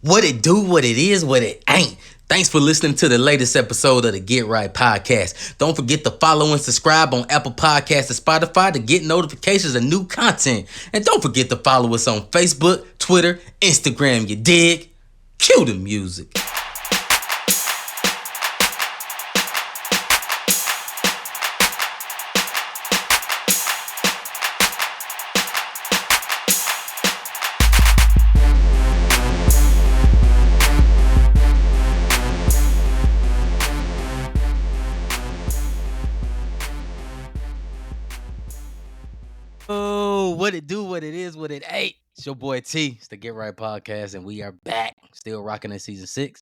What it do, what it is, what it ain't. Thanks for listening to the latest episode of the Get Right Podcast. Don't forget to follow and subscribe on Apple Podcasts and Spotify to get notifications of new content. And don't forget to follow us on Facebook, Twitter, Instagram, you dig? Cue the music. What it do, what it is, what it ain't. It's your boy T. It's the Get Right Podcast, and we are back. Still rocking in season 6.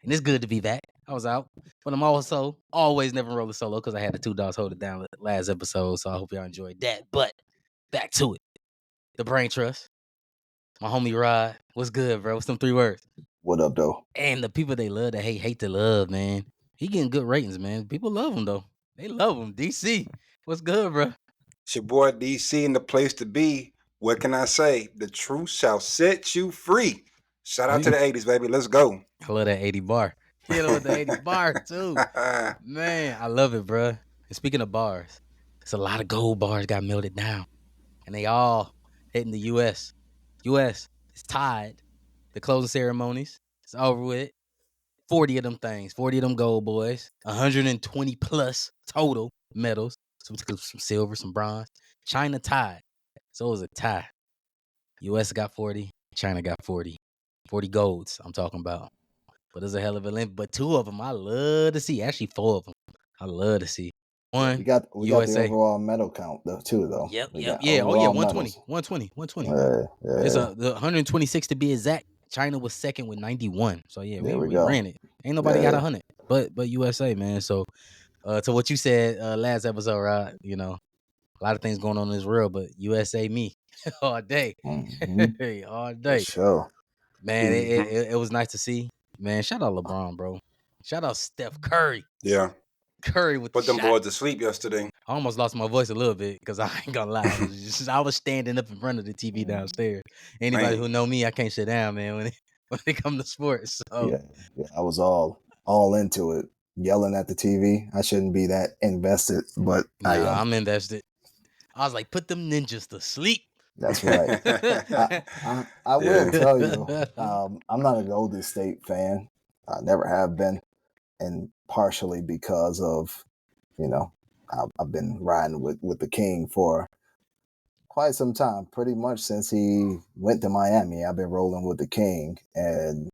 And it's good to be back. I was out. But I'm also always never rolling solo because I had the 2 dogs hold it down last episode. So I hope y'all enjoyed that. But back to it. The Brain Trust. My homie Rod. What's good, bro? What's them 3 words? What up, though? And the people they love to hate to love, man. He getting good ratings, man. People love him, though. They love him. DC. What's good, bro? It's your boy DC in the place to be. What can I say? The truth shall set you free. Shout out to the 80s, baby. Let's go. I love that 80 bar. Hit him with the 80 bar, too. Man, I love it, bro. And speaking of bars, there's a lot of gold bars got melted down. And they all hitting the U.S. U.S. is tied. The closing ceremonies, it's over with. 40 of them things, 40 of them gold boys, 120 plus total medals. Some silver, some bronze. China tied. So it was a tie. U.S. got 40. China got 40. 40 golds, I'm talking about. But it's a hell of a length. But 2 of them I love to see. Actually, 4 of them I love to see. One, we got the USA. overall medal count, though, too, though. Yep. Oh, yeah, overall 120. It's 126 to be exact. China was second with 91. So, yeah, we ran it. Ain't nobody got 100. But USA, man. So, to what you said last episode, Rod, you know, a lot of things going on in this world, but USA me all day. Mm-hmm. All day. For sure. Man, it was nice to see. Man, shout out LeBron, bro. Shout out Steph Curry. Yeah. Curry with Put the them shot. boys to sleep yesterday. I almost lost my voice a little bit because I ain't gonna lie. I was standing up in front of the TV downstairs. Anybody who know me, I can't sit down, man, when it comes to sports. So. Yeah, I was all into it, yelling at the TV. I shouldn't be that invested, but I'm invested. I was like, put them ninjas to sleep. That's right. I will tell you, I'm not a Golden State fan. I never have been, and partially because of, you know, I've been riding with the King for quite some time. Pretty much since he went to Miami, I've been rolling with the King, and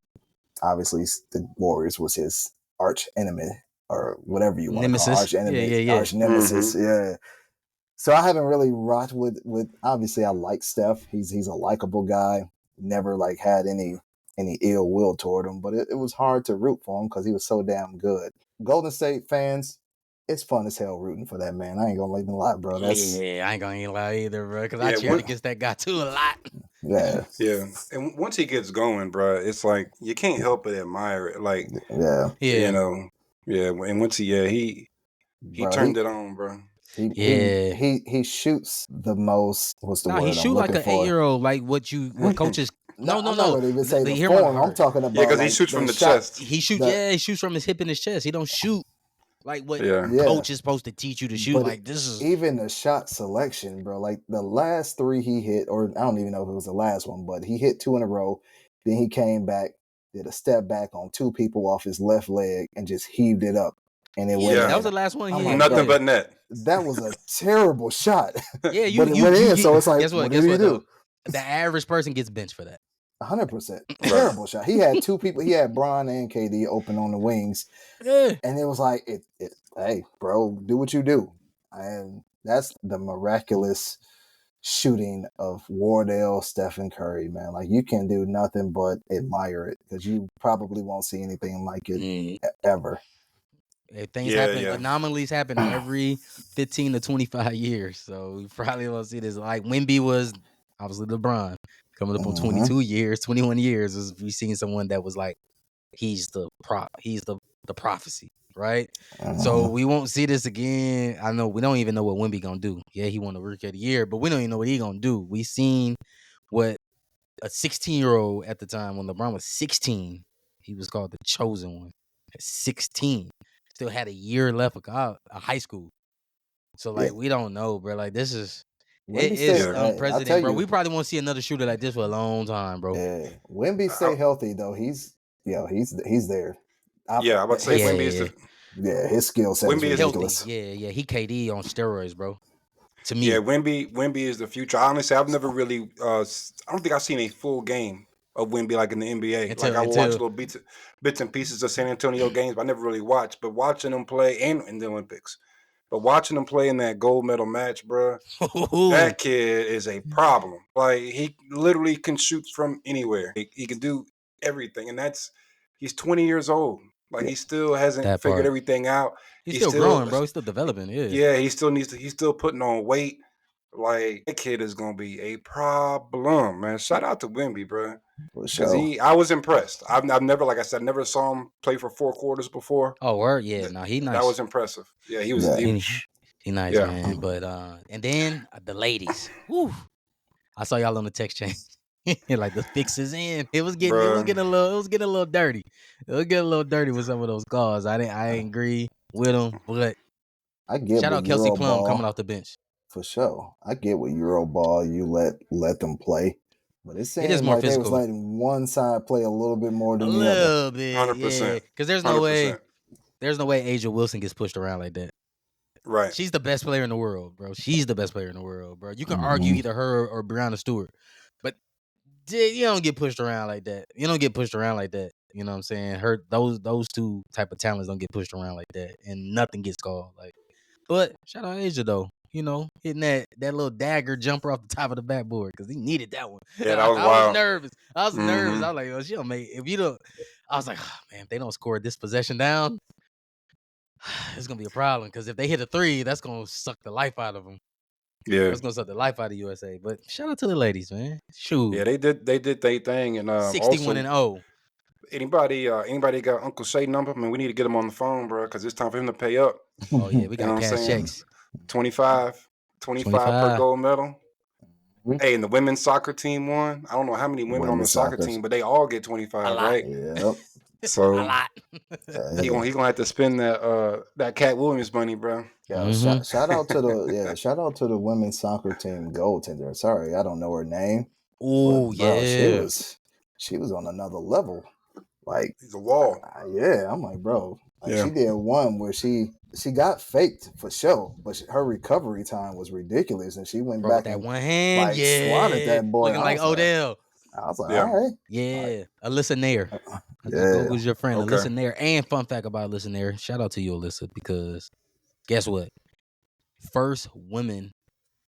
obviously the Warriors was his arch enemy or whatever you want to call it. Arch enemy, arch nemesis. Mm-hmm. Yeah. So I haven't really rocked with obviously I like Steph. He's a likable guy. Never like had any ill will toward him, but it was hard to root for him because he was so damn good. Golden State fans, it's fun as hell rooting for that man. I ain't gonna even lie, bro. I ain't gonna lie either, bro, because I cheered against that guy too a lot. Yeah. And once he gets going, bro, it's like you can't help but admire it. Like, you know, And once he turned it on, bro. He shoots the most. What's the word? He shoot like an 8-year-old, like what coaches. No. I'm not gonna even say the form. I'm talking about. Yeah, because he shoots from the chest. He shoots from his hip and his chest. He don't shoot like what coach is supposed to teach you to shoot. But like this is even the shot selection, bro. Like the last 3 he hit, or I don't even know if it was the last one, but he hit 2 in a row. Then he came back, did a step back on 2 people off his left leg, and just heaved it up. And it went. That was the last one. Nothing but net. That was a terrible shot. Yeah, but it went in. So it's like, guess what? Guess what? Do? The average person gets benched for that. 100%. Terrible shot. He had 2 people. He had Bron and KD open on the wings. Yeah. And it was like, hey, bro, do what you do. And that's the miraculous shooting of Wardell, Stephen Curry, man. Like, you can do nothing but admire it because you probably won't see anything like it ever. Things happen, anomalies happen every 15 to 25 years. So we probably won't see this. Like Wemby was obviously LeBron coming up on 22 years, 21 years. We seen someone that was like, he's the prophecy, right? So we won't see this again. I know we don't even know what Wemby gonna do. Yeah, he won the Rookie of the Year, but we don't even know what he gonna do. We seen what a 16-year-old at the time when LeBron was 16. He was called the chosen one at 16. Still had a year left of high school. So like we don't know, bro. Like this is it's I'll tell unprecedented, bro. you, We probably won't see another shooter like this for a long time, bro. Yeah, Wemby stay healthy though. He's there. I'm about to say Wemby is his skill set is ridiculous. Yeah, he KD on steroids, bro. To me, yeah, Wemby is the future. Honestly, I've never really, I don't think I've seen a full game of Wemby like in the NBA. I will watch little bits and pieces of San Antonio games, but I never really watched. But watching him play and in the Olympics, but watching him play in that gold medal match, bro, that kid is a problem. Like he literally can shoot from anywhere. He can do everything, and he's 20 years old. Like he still hasn't figured everything out. He's still growing, bro. He's still developing. Yeah, he still needs to. He's still putting on weight. Like that kid is gonna be a problem, man. Shout out to Wemby, bro. Because I was impressed. I've never, like I said, never saw him play for 4 quarters before. Oh, word, yeah. No, he nice. That was impressive. Yeah, he was. He nice, man. But and then the ladies. Woo. I saw y'all on the text chain. Like the fix is in. It was getting a little dirty. It was getting a little dirty with some of those calls. I didn't agree with them, but I get shout out Kelsey Plum coming off the bench. For sure. I get with Euroball, you let them play. But it seems more like physical. They was letting one side play a little bit more than the other. A little bit, 100%. Because there's no way Asia Wilson gets pushed around like that. Right. She's the best player in the world, bro. She's the best player in the world, bro. You can argue either her or Brianna Stewart, but you don't get pushed around like that. You don't get pushed around like that. You know what I'm saying? Those two type of talents don't get pushed around like that, and nothing gets called. Like, but shout out Asia though. You know, hitting that little dagger jumper off the top of the backboard because he needed that one. Yeah, that was wild. I was nervous. I was like, oh, she'll make. If you don't, I was like, oh, man, if they don't score this possession down, it's gonna be a problem. Because if they hit a 3, that's gonna suck the life out of them. Yeah, it's gonna suck the life out of USA. But shout out to the ladies, man. Shoot. Yeah, they did their thing, and 61-0. Anybody got Uncle Shay number? I mean, we need to get him on the phone, bro, because it's time for him to pay up. Oh yeah, we got cash checks. 25 per gold medal. Hey, and the women's soccer team won. I don't know how many women on the soccer team, but they all get 25, right? Yep. So a lot. he gonna have to spend that Cat Williams money, bro. Yeah, shout out to the women's soccer team goaltender. Sorry, I don't know her name. Oh yeah, she was on another level. Like he's a wall. I'm like, bro. She did one where she got faked for sure, but her recovery time was ridiculous, and she went back that and one hand, swatted that boy, looking like Odell. I was like, all right, Alyssa Nair. Who's your friend, Alyssa Nair? And fun fact about Alyssa Nair, shout out to you, Alyssa, because guess what? First woman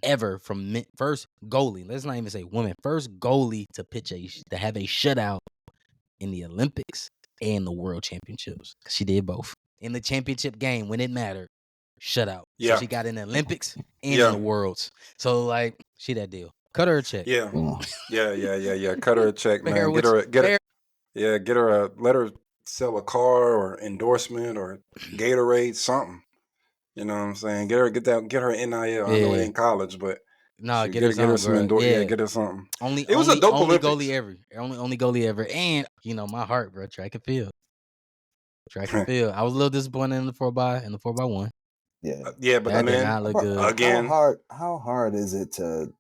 ever first goalie. Let's not even say woman. First goalie to to have a shutout in the Olympics and the World Championships. She did both. In the championship game, when it mattered, shutout. Yeah. So she got in the Olympics and in the Worlds. So, like, she that deal. Cut her a check. Yeah. Cut her a check, man. Let her sell a car or endorsement or Gatorade, something. You know what I'm saying? Get her NIL. I know it ain't college, but get her some get her something. It was a dope Olympics. Only goalie ever. And my heart, bro, track and field. I was a little disappointed in the 4x1. Yeah, but that did not look good. Again, how hard is it to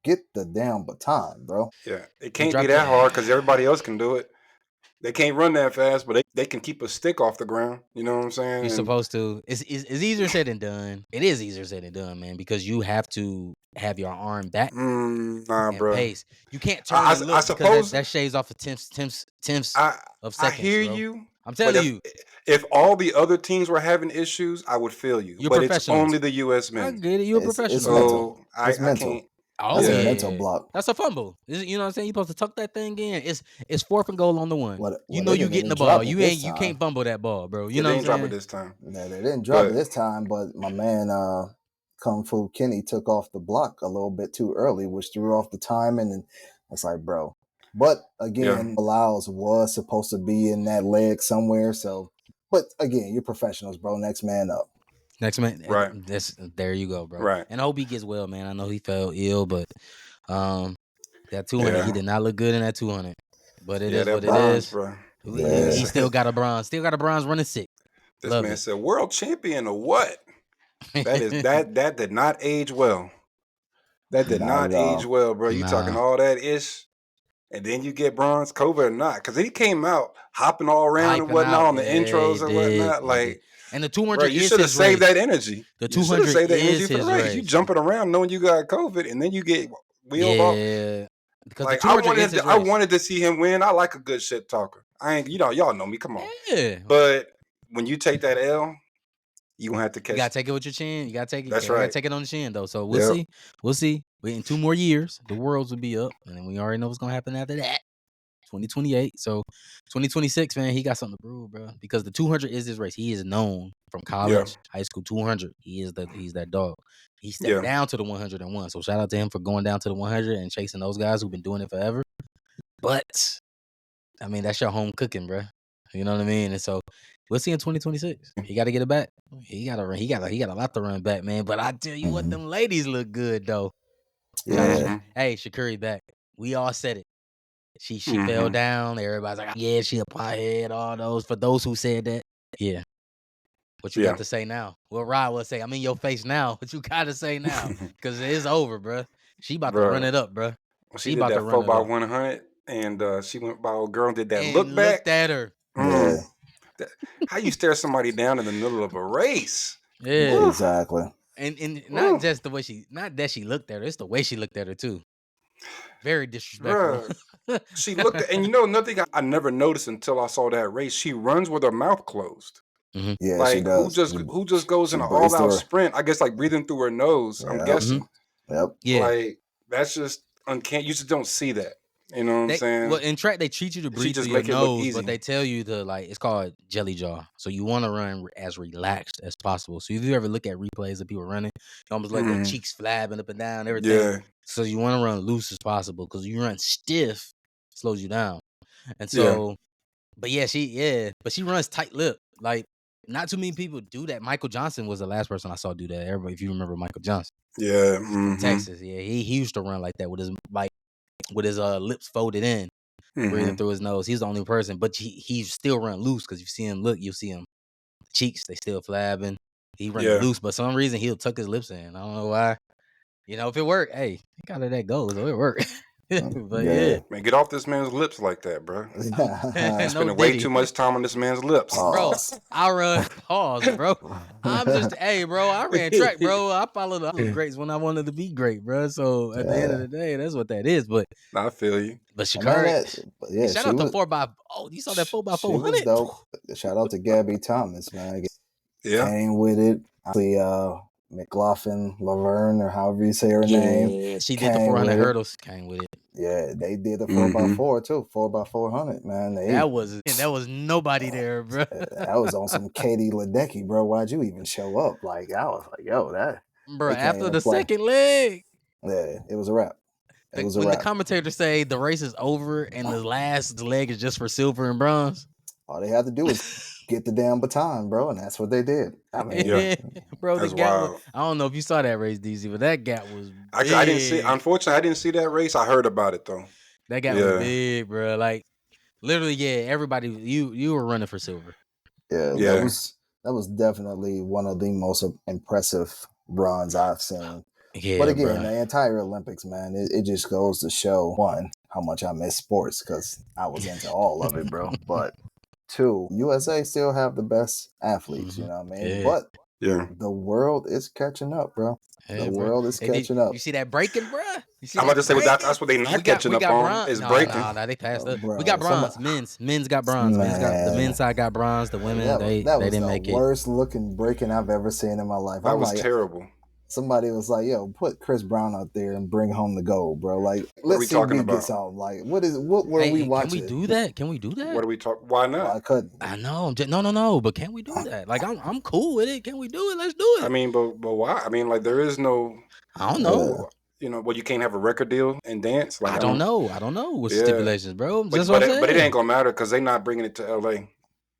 get the damn baton, bro? Yeah, it can't be that hard because everybody else can do it. They can't run that fast, but they can keep a stick off the ground. You know what I'm saying? You're supposed to. It's easier said than done. It is easier said than done, man, because you have to have your arm back. Nah, bro. Pace. You can't turn and look, I suppose that shaves off a tenths of seconds. I hear bro. you. I'm telling you. If all the other teams were having issues, I would feel you. But it's only the U.S. men. I get it. You're a professional. So it's mental. Can't. Oh, a mental block. That's a fumble. You know what I'm saying? You're supposed to tuck that thing in. It's 4th and goal on the one. You getting the ball. You can't fumble that ball, bro. You know what I'm saying? They didn't drop it this time. No, they didn't drop it this time, but my man Kung Fu Kenny took off the block a little bit too early, which threw off the timing, and it's like, bro. But again, Lyles was supposed to be in that leg somewhere. So, but again, you're professionals, bro. Next man up. Next man, right? There you go, bro. Right. And I hope he gets well, man. I know he fell ill, but That 200, Yeah. he did not look good in that 200. But it is that what it bronze, is. bro. He still got a bronze. Still got a bronze running 6. This Love man it. said, "World champion or what?" That did not age well. That did not age well, bro. You talking all that ish, and then you get bronze, COVID or not? Because he came out hopping all around and whatnot on the intros and whatnot. Like, and the 200, bro, you should have saved that energy. The 200 you should have saved that is energy for the race. race. You jumping around knowing you got COVID, and then you get wheeled off. Yeah, because like the 200 I wanted to see him win. I like a good shit talker. I ain't, y'all know me. Come on. Yeah. But when you take that L, you gonna have to catch. You gotta take it with your chin. You gotta take it. That's right. right. Take it on the chin though. So we'll see. We'll see. In 2 more years, the worlds will be up, and then we already know what's gonna happen after that. 2028. So 2026, man, he got something to prove, bro. Because the 200 is his race. He is known from college, high school, 200. He's that dog. He stepped down to the 101. So shout out to him for going down to the 100 and chasing those guys who've been doing it forever. But I mean, that's your home cooking, bro. You know what I mean? And so we'll see in 2026. He got to get it back. He got a lot to run back, man. But I tell you what, them ladies look good though. Yeah. Hey, Sha'Carri back. We all said it. She fell down. Everybody's like, yeah, she a pothead. All those. For those who said that, yeah. What you got to say now? Well, Rod will say, I'm in your face now. What you got to say now? Because it's over, bro. She about to run it up, bro. She did that 4x100, and she went by old girl and did that and look back. Looked at her. How you stare somebody down in the middle of a race? Yeah, exactly. And not just the way not that she looked at her, it's the way she looked at her too. Very disrespectful. She looked at, and nothing I never noticed until I saw that race. She runs with her mouth closed. Mm-hmm. Yeah, like she does. Who just goes in an all-out sprint? I guess like breathing through her nose. I'm guessing. Yep. Yeah. Like that's just uncanny. You just don't see that. You know what I'm saying? Well, in track, they treat you to breathe through your nose, but they tell you to it's called jelly jaw. So you want to run as relaxed as possible. So if you ever look at replays of people running, you almost like their cheeks flapping up and down, everything. Yeah. So you want to run loose as possible because you run stiff, slows you down. And so, but she runs tight lip. Like not too many people do that. Michael Johnson was the last person I saw do that. Everybody, if you remember Michael Johnson, from Texas, he used to run like that with his lips folded in, breathing through his nose. He's the only person, but he still run loose because you see him you'll see him cheeks, they still flabbing. He run loose, but for some reason he'll tuck his lips in. I don't know why. If it worked, hey, he got it that goes, so it worked. But man, get off this man's lips like that, bro. Spending way too much time on this man's lips, bro. I run bro. I'm just bro. I ran track, bro. I followed the greats when I wanted to be great, bro. So at the end of the day, that's what that is. But I feel you. But Sha'Carri, shout out to 4x. Oh, you saw that 4x400? Dope. Shout out to Gabby Thomas, man. Came with it. McLaughlin Laverne, or however you say her name. She did the 400 hurdles. Came with it. Yeah, they did the 4x4 too. 4x400, man. That was nobody there, bro. That was on some Katie Ledecky, bro. Why'd you even show up? Like I was like, yo, that. Bro, after the second leg. Yeah, it was a wrap. When the commentators say the race is over and the last leg is just for silver and bronze, all they had to do was get the damn baton, bro, and that's what they did. I mean, bro, the gap. I don't know if you saw that race, DZ, but that gap was big. I didn't see. Unfortunately, I didn't see that race. I heard about it though. That gap was big, bro. Like literally, everybody, you were running for silver. Yeah. That was definitely one of the most impressive runs I've seen. Yeah, but again, the entire Olympics, man, it just goes to show, one, how much I miss sports because I was into all of it, bro. But two, USA still have the best athletes, you know what I mean? Yeah. But the world is catching up, bro. The world is catching up. You see that breaking, bro? I'm about to say that's what they not catching up on is breaking. No, they passed us. We got bronze. Men's got bronze. The men's side got bronze. The women, they didn't make it. That was the worst looking breaking I've ever seen in my life. That was terrible. Somebody was like, "Yo, put Chris Brown out there and bring home the gold, bro." Like, let's see if we get something. Like, what were we watching? Can we do that? Can we do that? What are we talking? Why not? Well, I couldn't. I know. No. But can we do that? Like, I'm cool with it. Can we do it? Let's do it. I mean, but why? I mean, like, there is no. I don't know. You can't have a record deal and dance. Like, I don't know what's the stipulations, bro. But it ain't gonna matter because they're not bringing it to LA.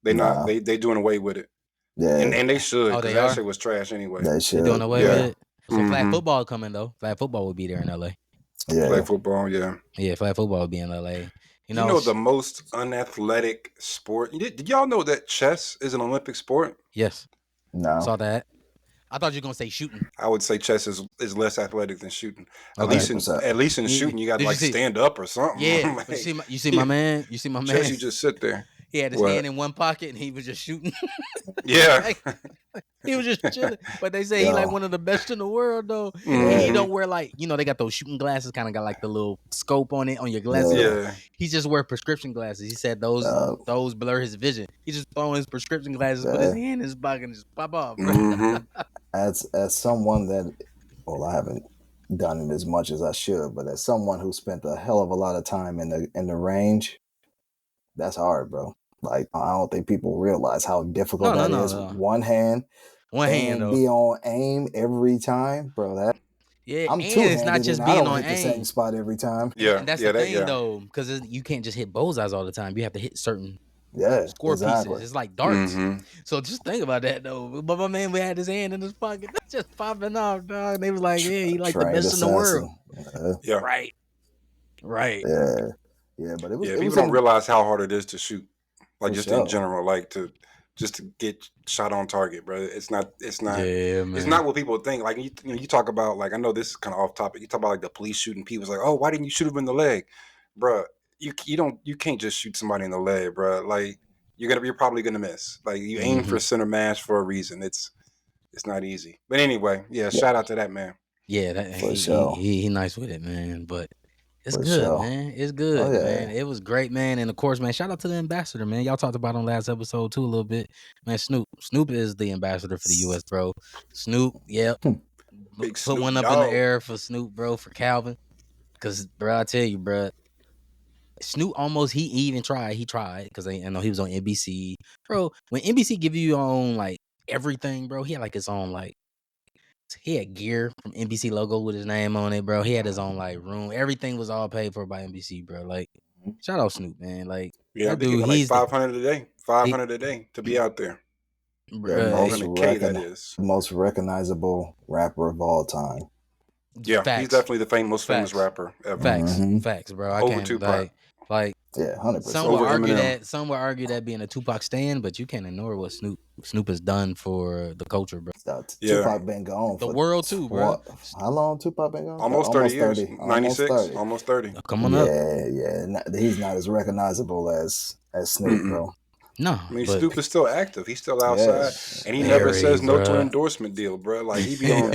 They not. They doing away with it. Yeah, and they should. Because that shit was trash anyway. They should. They're doing away with it. So flag football coming though. Flag football will be there in LA. Play football, yeah. Yeah, flag football would be in LA. You know the most unathletic sport? Did y'all know that chess is an Olympic sport? Yes. No. Saw that. I thought you were gonna say shooting. I would say chess is less athletic than shooting. At Okay. least in shooting, you got to like stand up or something. Yeah. Like, you see my man? You see my man? Chess, you just sit there. He had his hand in one pocket and he was just shooting. Yeah. He was just chilling. But they say he like one of the best in the world though. Mm-hmm. He don't wear like, they got those shooting glasses, kind of got like the little scope on it on your glasses. Yeah. He just wear prescription glasses. He said those blur his vision. He just throw on his prescription glasses, put his hand in his pocket and just pop off. Mm-hmm. As someone that, well, I haven't done it as much as I should, but as someone who spent a hell of a lot of time in the range, that's hard, bro. Like, I don't think people realize how difficult that is. One hand, be on aim every time, bro. That I'm two-handed, it's not just and being I don't on hit the same spot every time. Yeah, and that's the thing though, because you can't just hit bullseyes all the time. You have to hit certain score pieces. It's like darts. Mm-hmm. So just think about that though. But my man, we had his hand in his pocket, just popping off, dog. And they was like, yeah, he like the best in the world. Yeah, right. Yeah, but it was. People don't realize how hard it is to shoot. Like just in general, like to get shot on target, bro. It's not. Yeah, man. It's not what people think. Like you talk about. Like I know this is kind of off topic. You talk about like the police shooting people. It's like, oh, why didn't you shoot him in the leg, bro? You can't just shoot somebody in the leg, bro. Like you're probably gonna miss. Like you aim for center mass for a reason. It's not easy. But anyway, shout out to that man. Yeah, he nice with it, man. But it's good, man. It's good, man. It was great, man. And of course, man, shout out to the ambassador, man. Y'all talked about on last episode too a little bit, man. Snoop is the ambassador for the U.S., bro. Snoop, put Snoop, one up in the air for Snoop, bro, for Calvin, because, bro, I tell you, bro. Snoop he even tried. He tried because I know he was on NBC, bro. When NBC give you your own like everything, bro, he had like his own like he had gear from NBC logo with his name on it, bro. He had his own like room. Everything was all paid for by NBC, bro. Like, shout out Snoop, man. Like, that dude, he's like $500 a day. $500 a day to be out there. Most recognizable rapper of all time. Yeah, he's definitely the most famous rapper ever. Facts, bro. Over Tupac. Like 100%. Some would argue that being a Tupac stan, but you can't ignore what Snoop has done for the culture, bro. Tupac been gone the world too, bro. How long Tupac been gone? Almost 30 years. 96, almost 30. Coming up. Yeah. He's not as recognizable as Snoop, bro. No, I mean Snoop is still active. He's still outside, and he never says no to an endorsement deal, bro. Like he be on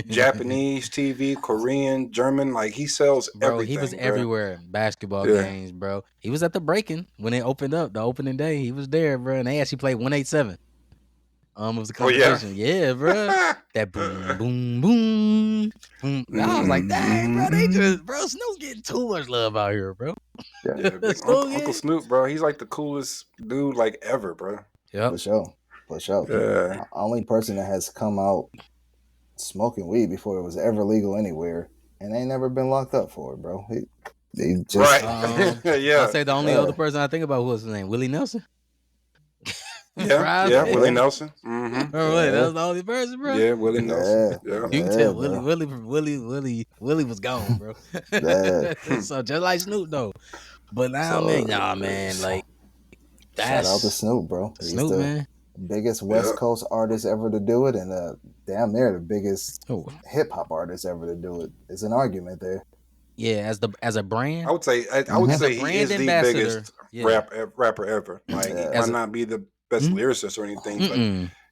Japanese TV, Korean, German. Like he sells everything. He was everywhere. Basketball games, bro. He was at the break-in when they opened up the opening day. He was there, bro, and they actually played 187. It was a competition. Yeah, bro. That boom, boom, boom, boom. I was like, dang, bro, Snoop's getting too much love out here, bro. Yeah, Uncle Snoop, bro. He's like the coolest dude like ever, bro. Yeah, for sure. Yeah. The only person that has come out smoking weed before it was ever legal anywhere, and they ain't never been locked up for it, bro. They just right. I say the only other person I think about was his name, Willie Nelson. Willie Nelson. Mm-hmm. That was the only person, bro. Yeah, Willie Nelson. Yeah. You can tell Willie was gone, bro. So just like Snoop though. But now, man, like shout out to Snoop, bro. He's Snoop, man. Biggest West Coast artist ever to do it, and damn near the biggest hip hop artist ever to do it. It's an argument there. Yeah, as a brand, I would say he is the biggest rapper ever. Like he might not be the best lyricist or anything, but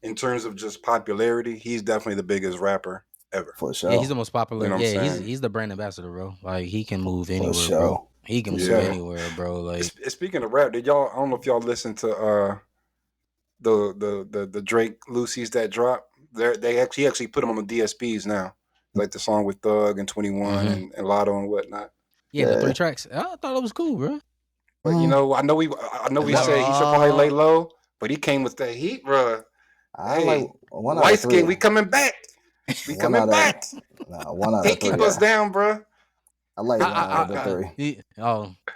in terms of just popularity, he's definitely the biggest rapper ever. For sure. Yeah, he's the most popular. You know he's the brand ambassador, bro. Like he can move anywhere, bro. He can move anywhere, bro. Like speaking of rap, I don't know if y'all listened to the Drake Lucy's that dropped. He actually put them on the DSPs now. Like the song with Thug and 21 and Lotto and whatnot. Yeah, the 3 tracks. I thought it was cool, bro. But I know we said he should probably lay low, but he came with that heat, bro. Hey, white skin, we coming back. We coming back. One out of 3. Can't keep us down, bro. I like 1 out of 3.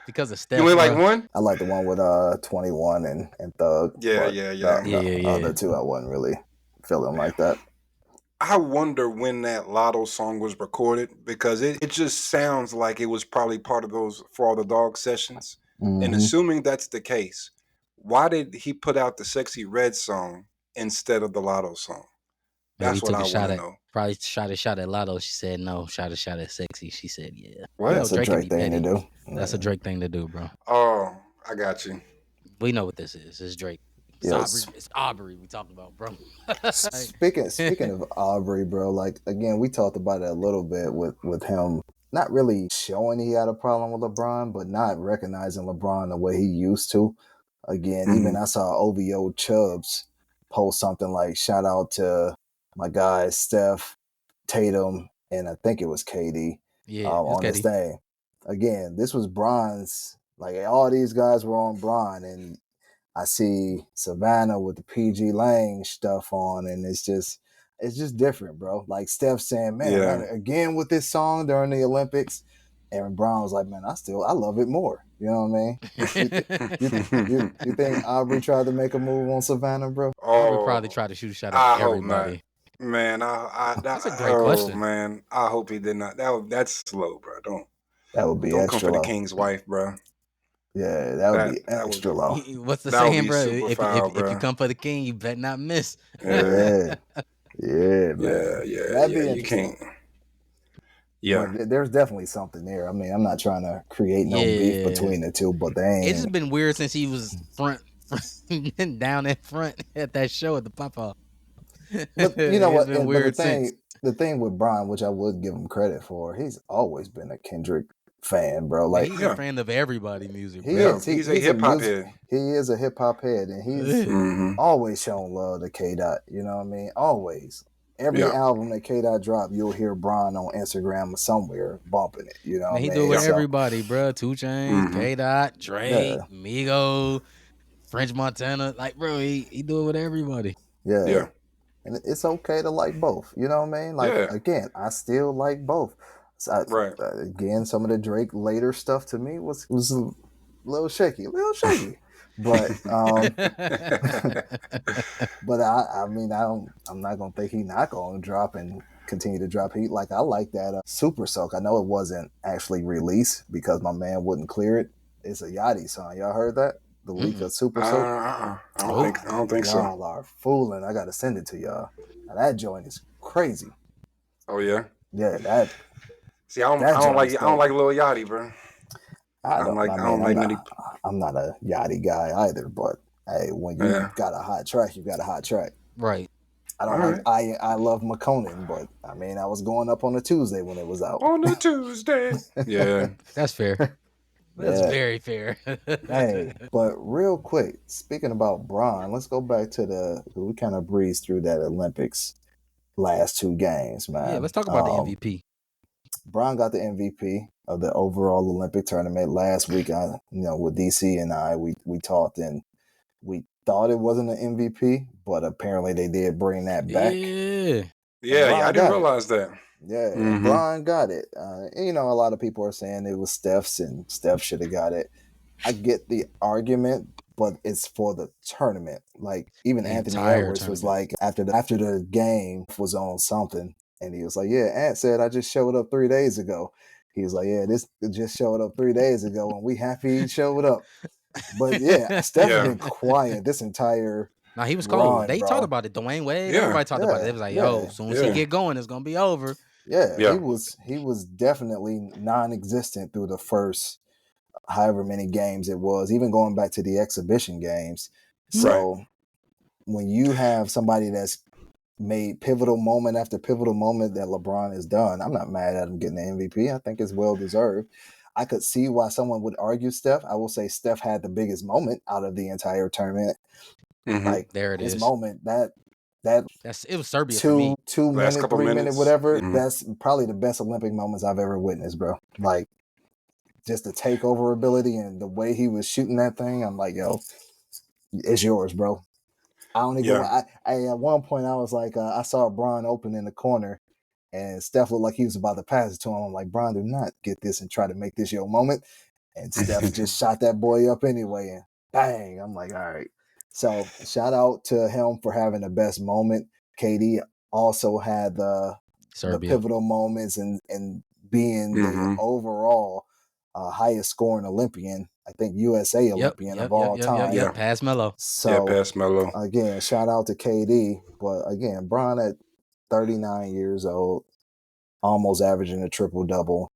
Because of Steph. You only like 1? I like the one with 21 and Thug. Yeah. The other 2 I wasn't really feeling like that. I wonder when that Lotto song was recorded because it just sounds like it was probably part of those For All the Dog sessions. And Mm-hmm. assuming that's the case, why did he put out the Sexy Red song instead of the Lotto song? Maybe he That's what took I a want shot to at, know. probably shot a shot at Lotto. She said no. Shot a shot at Sexy. She said yeah. You know, What? That's a Drake can Drake be thing to petty. do. That's a Yeah. Drake thing to do, bro. Oh, I got you. We know what this is. It's Drake. It's Yes. Aubrey. It's Aubrey we talking about, bro. Speaking of Aubrey, bro, like again, we talked about it a little bit with him not really showing he had a problem with LeBron, but not recognizing LeBron the way he used to. Again, even I saw OVO Chubbs post something like shout out to my guys Steph, Tatum, and I think it was KD Yeah, on this KD. thing. Again, this was Bron's, like all these guys were on Bron, and I see Savannah with the PG Lang stuff on, and it's just different, bro. Like Steph saying, man, Yeah. again with this song during the Olympics. And Brown was like, man, I love it more. You know what I mean? You think Aubrey tried to make a move on Savannah, bro? Aubrey Oh, probably tried to shoot a shot I at hope not. everybody. Man, That's a great question. Man, I hope he did not. That's slow, bro. That would be Don't extra come for low. the king's wife, bro. Yeah, that would be extra low. What's the That would saying, be bro? super foul, If you bro. come for the king, you better not miss. Yeah, man. That'd be you interesting. can't. Yeah, But there's definitely something there. I mean, I'm not trying to create no beef between the two, but they ain't. It's just been weird since he was down in front at that show at the Pop-Up. But you know what? Been weird since. The thing with Brian, which I would give him credit for, he's always been a Kendrick fan, bro. Man, Like he's a fan of everybody music. He Bro. is. He's a hip hop head. He is a hip hop head, and he's always shown love to K Dot. You know what I mean? Always. Every album that K Dot dropped, you'll hear Brian on Instagram or somewhere bumping it. You know, man, he do it with everybody, bro. 2 Chainz, K Dot, Drake, Migos, French Montana. Like, bro, he do it with everybody. Yeah. And it's okay to like both. You know what I mean? Like, again, I still like both. So again, some of the Drake later stuff to me was a little shaky. But but I mean, I'm not gonna think he's not gonna drop and continue to drop heat. Like I like that Super Soak. I know it wasn't actually released because my man wouldn't clear it. It's a Yachty song. Y'all heard that? The leak of Super Soak? I don't think so. Y'all are fooling. I gotta send it to y'all. Now, that joint is crazy. Oh yeah? Yeah, that. See, I don't like Lil Yachty, bro. I'm not a Yachty guy either, but hey, when you got a hot track, you got a hot track. Right. I love McConan, but I mean I was going up on a Tuesday when it was out. On a Tuesday. Yeah. That's fair. That's very fair. Hey, but real quick, speaking about Bron, let's go back to we kind of breezed through that Olympics last 2 games, man. Yeah, let's talk about the MVP. Bron got the MVP of the overall Olympic tournament last week. With DC and I, we talked and we thought it wasn't an MVP, but apparently they did bring that back. Yeah, I didn't realize that. Yeah, Bron got it. A lot of people are saying it was Steph's and Steph should have got it. I get the argument, but it's for the tournament. Like even Anthony Edwards was like after the game was on something, and he was like, "Yeah, Ant said I just showed up 3 days ago." He was like, "Yeah, this just showed up 3 days ago, and we happy he showed up." But yeah, Steph has been quiet this entire. Now he was cold. They talked about it. Dwayne Wade, everybody talked about it. It was like, yo, as soon as he get going, it's gonna be over. Yeah, he was definitely non-existent through the first however many games it was, even going back to the exhibition games. So when you have somebody that's made pivotal moment after pivotal moment that LeBron has done, I'm not mad at him getting the MVP. I think it's well deserved. I could see why someone would argue Steph. I will say Steph had the biggest moment out of the entire tournament. Like there it his is. moment it was Serbia for me. 2 minute, 3 minute, whatever. That's probably the best Olympic moments I've ever witnessed, bro. Like just the takeover ability and the way he was shooting that thing. I'm like, yo, it's yours, bro. I don't even. I at one point I was like, I saw Bron open in the corner, and Steph looked like he was about to pass it to him. I'm like, Bron, do not get this and try to make this your moment. And Steph just shot that boy up anyway, and bang! I'm like, all right. So shout out to him for having the best moment. KD, also had the pivotal moments and being the overall highest scoring Olympian, I think USA Olympian of all time. Yeah, past Melo. So past Melo. Again, shout out to KD. But again, Bron at 39 years old, almost averaging a triple-double.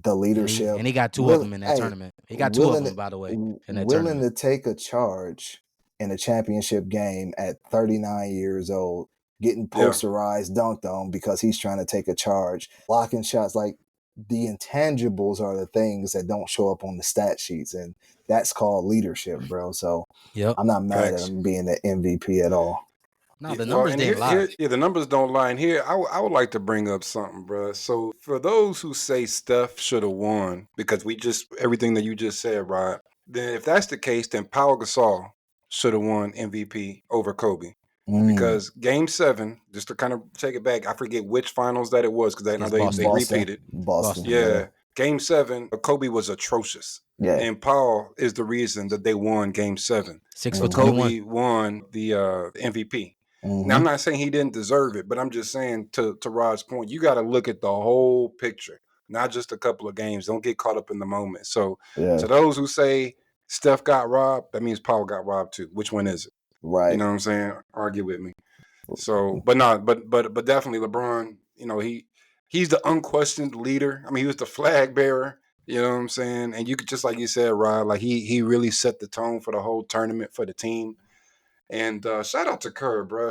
The leadership. And he got two of them in that tournament. He got two of them, by the way, in that willing tournament. to take a charge in a championship game at 39 years old, getting posterized, dunked on because he's trying to take a charge, blocking shots. Like, the intangibles are the things that don't show up on the stat sheets, and that's called leadership, bro. So I'm not mad at him being the MVP at all. No, the numbers didn't lie. The numbers don't lie. And here, I would like to bring up something, bro. So for those who say Steph should have won because everything that you just said, Rod, then if that's the case, then Pau Gasol should have won MVP over Kobe. Because Game 7, just to kind of take it back, I forget which finals that it was because they repeated. Boston. Yeah. Game 7, Kobe was atrocious. Yeah. And Paul is the reason that they won Game 7. 6 for 21. Kobe won the MVP. Now, I'm not saying he didn't deserve it, but I'm just saying to Rod's point, you got to look at the whole picture, not just a couple of games. Don't get caught up in the moment. So to those who say Steph got robbed, that means Paul got robbed too. Which one is it? Right. You know what I'm saying? Argue with me. So, but definitely LeBron, he's the unquestioned leader. I mean, he was the flag bearer. You know what I'm saying? And you could, just like you said, Rod, like he really set the tone for the whole tournament for the team. And shout out to Kerr, bro.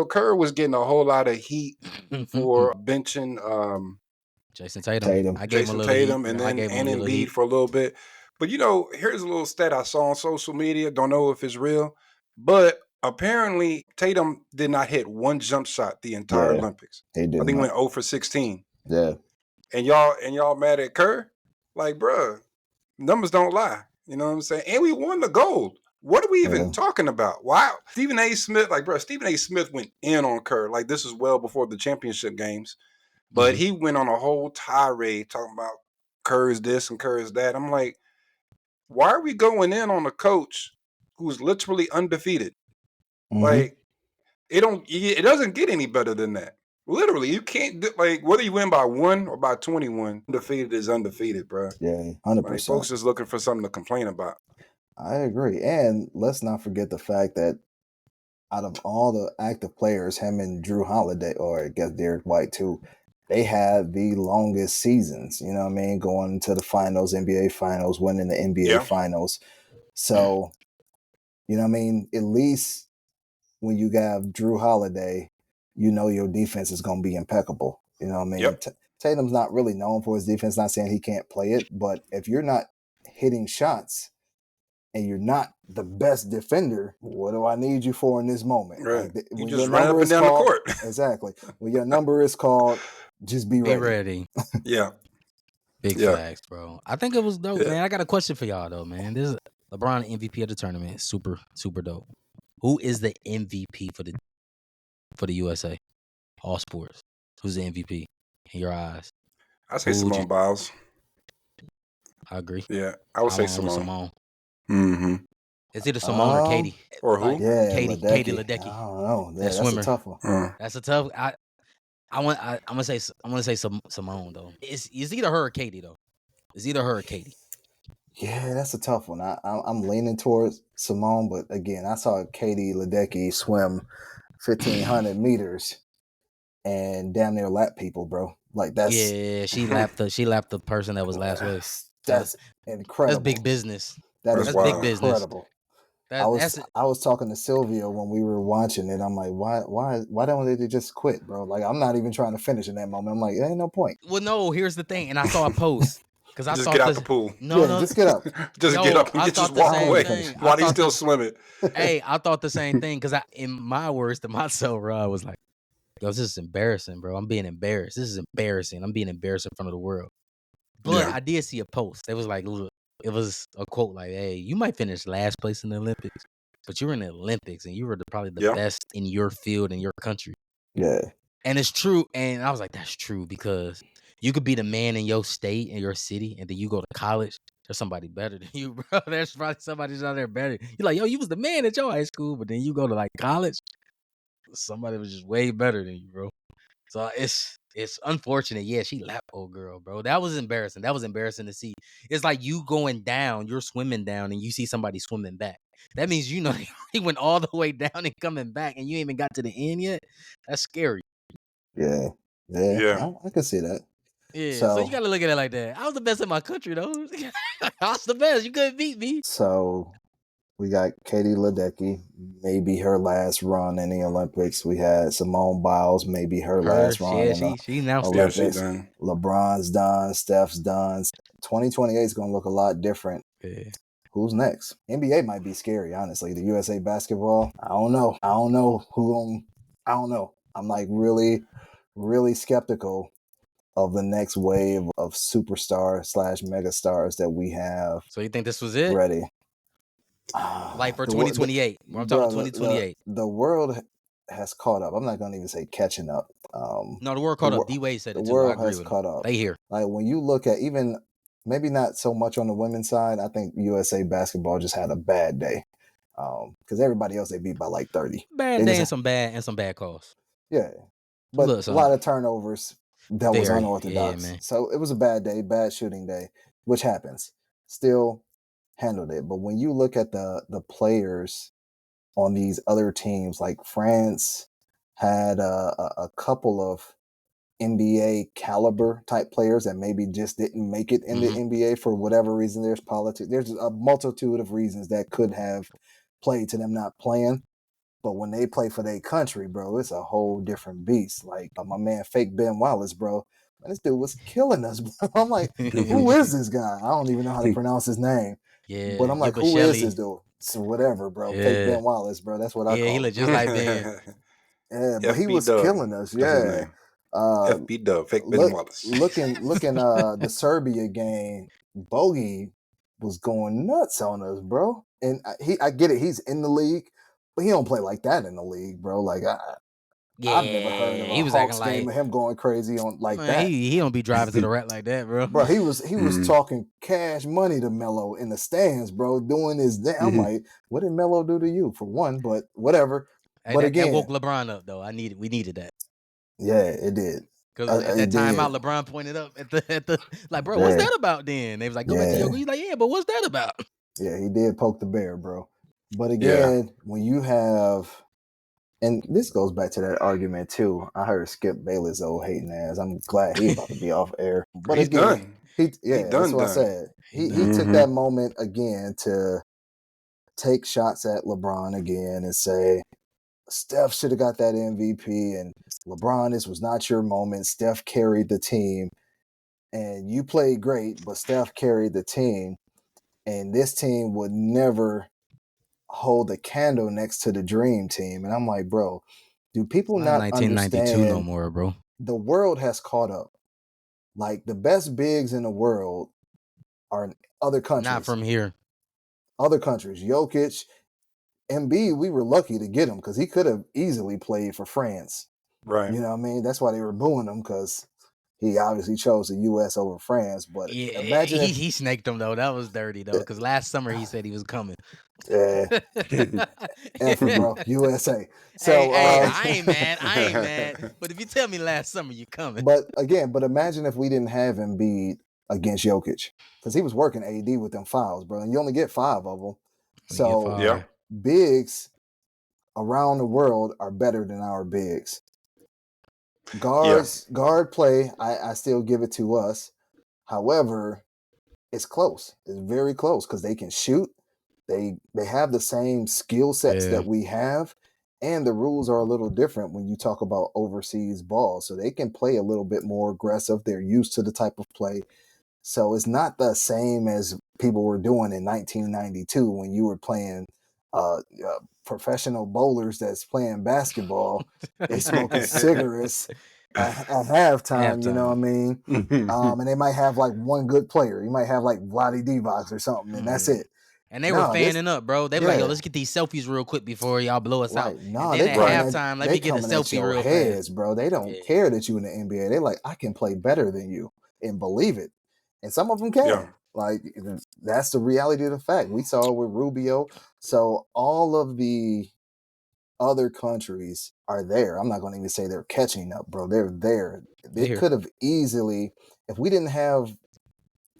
Kerr was getting a whole lot of heat for benching Jason Tatum. I gave him a little Tatum, heat. And then Embiid for a little bit. But here's a little stat I saw on social media. Don't know if it's real, but apparently Tatum did not hit one jump shot the entire Olympics. He did. I think he went 0 for 16. Yeah. And y'all mad at Kerr? Like, bruh, numbers don't lie. You know what I'm saying? And we won the gold. What are we even talking about? Wow. Stephen A. Smith went in on Kerr. Like, this is well before the championship games. But he went on a whole tirade talking about Kerr's this and Kerr's that. I'm like, why are we going in on a coach who's literally undefeated? Like, it doesn't get any better than that. Literally, you can't whether you win by 1 or by 21, undefeated is undefeated, bro. Yeah, 100%. Like, folks just looking for something to complain about. I agree. And let's not forget the fact that out of all the active players, him and Drew Holiday, or I guess Derek White too, they had the longest seasons, you know what I mean? Going to the finals, NBA finals, winning the NBA finals. So, you know what I mean? At least when you have Drew Holiday, your defense is going to be impeccable. You know what I mean? Yep. Tatum's not really known for his defense, not saying he can't play it, but if you're not hitting shots and you're not the best defender, what do I need you for in this moment? Right. Like, you just run up and down the court. Exactly. When your number is called, just be ready. Be ready. Yeah. Big facts, bro. I think it was dope, man. I got a question for y'all, though, man. This is LeBron MVP of the tournament. Super, super dope. Who is the MVP for the USA? All sports. Who's the MVP in your eyes? I say Simone Biles. I agree. Yeah, I would say Simone. Mm-hmm. It's either Simone or Katie. Or who? Katie Ledecky. I don't know. That swimmer. That's a tough one. That's a tough. I'm gonna say Simone though. It's either her or Katie though. It's either her or Katie. Yeah, that's a tough one. I'm leaning towards Simone, but again, I saw Katie Ledecky swim 1,500 meters and damn near lap people, bro. Like that's she lapped the person that was last place. That's incredible. That's big business. That's big business. Incredible. I was talking to Sylvia when we were watching it. I'm like, why don't they just quit, bro? Like, I'm not even trying to finish in that moment. I'm like, there ain't no point. Well, no, here's the thing, and I saw a post because I just get out the pool. No, just get up. Get up and just walk away while he's still swimming. Hey, I thought the same thing because in my words to myself, Rod was like, yo, this is embarrassing, bro. I'm being embarrassed. This is embarrassing. I'm being embarrassed in front of the world. But I did see a post. It was like, look, it was a quote like, hey, you might finish last place in the Olympics, but you were in the Olympics and you were probably the best in your field in your country. Yeah. And it's true. And I was like, that's true because you could be the man in your state, in your city, and then you go to college. There's somebody better than you, bro. There's probably somebody out there better. You're like, yo, you was the man at your high school, but then you go to like college. somebody was just way better than you, bro. So it's unfortunate. Yeah, she lapped old girl, bro. That was embarrassing. That was embarrassing to see. It's like you going down, you're swimming down, and you see somebody swimming back. That means you know he went all the way down and coming back, and you ain't even got to the end yet. That's scary. Yeah. I can see that. Yeah, so you gotta look at it like that. I was the best in my country, though. I was the best. You couldn't beat me. So we got Katie Ledecky, maybe her last run in the Olympics. We had Simone Biles, maybe her last run in the Olympics. She done. LeBron's done. Steph's done. 2028 is going to look a lot different. Yeah. Who's next? NBA might be scary, honestly. The USA basketball, I don't know. I don't know. I'm like really, really skeptical of the next wave of superstar / megastars that we have. So you think this was it? Ready. Like for 2028. I'm talking 2028. The world has caught up. I'm not going to even say catching up. No, the world caught up. D-Wade said it too. The world has caught up. They here. Like when you look at even maybe not so much on the women's side, I think USA basketball just had a bad day. Because everybody else they beat by like 30. Bad day and some bad calls. Yeah. But a lot of turnovers that was unorthodox. Yeah, so it was a bad day, bad shooting day, which happens. Still handled it. But when you look at the players on these other teams, like France had a couple of NBA caliber type players that maybe just didn't make it in the NBA for whatever reason. There's politics. There's a multitude of reasons that could have played to them not playing. But when they play for their country, bro, it's a whole different beast. Like my man, fake Ben Wallace, bro. Man, this dude was killing us, bro. I'm like, who is this guy? I don't even know how to pronounce his name. Yeah. But I'm like, who is this dude? So whatever, bro. Yeah. Fake Ben Wallace, bro. That's what I call him. Yeah, he looked just like Ben. Yeah, but he was killing us. Yeah. FB Dub, fake Ben Wallace. looking the Serbia game, Bogey was going nuts on us, bro. And I get it. He's in the league, but he don't play like that in the league, bro. Like I've never heard of a Hawks game of him going crazy on that. He don't be driving to the rack like that, bro. Bro, he was talking cash money to Melo in the stands, bro, doing his damn. I'm like, what did Melo do to you for one? But whatever. Hey, but that woke LeBron up though. We needed that. Yeah, it did. Because at that time out, LeBron pointed up at the like, bro, what's that about then? They was like, go back to your. He's like, yeah, but what's that about? Yeah, he did poke the bear, bro. But again, when you have, and this goes back to that argument too. I heard Skip Bayless old hating ass. I'm glad he's about to be off air. But he's again, done. That's what I said. He took that moment again to take shots at LeBron again and say, Steph should have got that MVP, and LeBron, this was not your moment. Steph carried the team, and you played great, but Steph carried the team, and this team would never hold a candle next to the Dream Team. And I'm like, bro, do people not 1992 understand? No more, bro. The world has caught up. Like the best bigs in the world are in other countries. Not from here. Other countries. Jokic. Embiid, we were lucky to get him because he could have easily played for France. Right. You know what I mean? That's why they were booing him, because he obviously chose the U.S. over France. But imagine he snaked him, though. That was dirty, though, because last summer he said he was coming. Yeah. Bro, USA. So hey, I ain't mad. But if you tell me last summer you're coming. But imagine if we didn't have Embiid against Jokic, because he was working AD with them fouls, bro. And you only get 5 of them. So yeah. Bigs around the world are better than our bigs. Guard play, I still give it to us. However, it's close. It's very close because they can shoot. They have the same skill sets that we have, and the rules are a little different when you talk about overseas ball. So they can play a little bit more aggressive. They're used to the type of play. So it's not the same as people were doing in 1992 when you were playing professional bowlers that's playing basketball. They smoking cigarettes at halftime, you know what I mean? And they might have like one good player. You might have like Vlade Divac or something, and that's it. And they were fanning up, bro. They were like, yo, let's get these selfies real quick before y'all blow us out. No, and then at halftime, let me get a selfie real fast. Bro. They don't care that you in the NBA. They're like, I can play better than you, and believe it. And some of them can. Yeah. Like, that's the reality of the fact. We saw it with Rubio. So all of the other countries are there. I'm not going to even say they're catching up, bro. They're there. They could have easily, if we didn't have,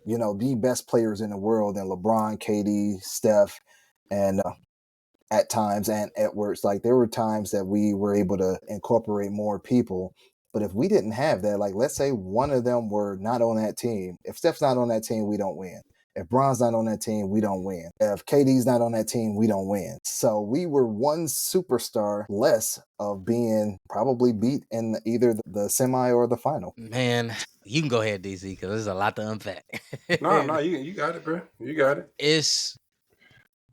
the best players in the world and LeBron, KD, Steph, and at times and Edwards, like there were times that we were able to incorporate more people. But if we didn't have that, like let's say one of them were not on that team. If Steph's not on that team, we don't win. If Bron's not on that team, we don't win. If KD's not on that team, we don't win. So we were one superstar less of being probably beat in either the semi or the final. Man, you can go ahead, DC, because there's a lot to unpack. No, you got it, bro. You got it. It's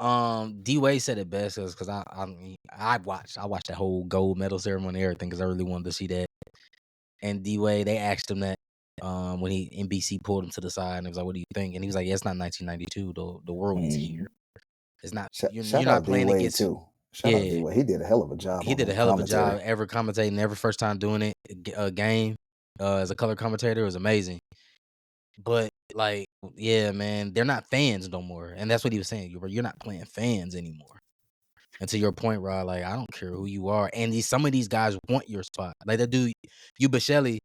D-Wade said it best because I watched that whole gold medal ceremony and everything because I really wanted to see that. And D-Wade, they asked him that when NBC pulled him to the side and he was like, "What do you think?" And he was like, "Yeah, it's not 1992. The world is here. It's not. You're not playing D-Wade against." Too. Shout out D-Wade. He did a hell of a job. He did a hell of a job ever commentating, every first time doing it a game as a color commentator. It was amazing. But like, yeah, man, they're not fans no more, and that's what he was saying. You're not playing fans anymore. And to your point, Rod, like I don't care who you are, and some of these guys want your spot. Like that dude, Ubacheli,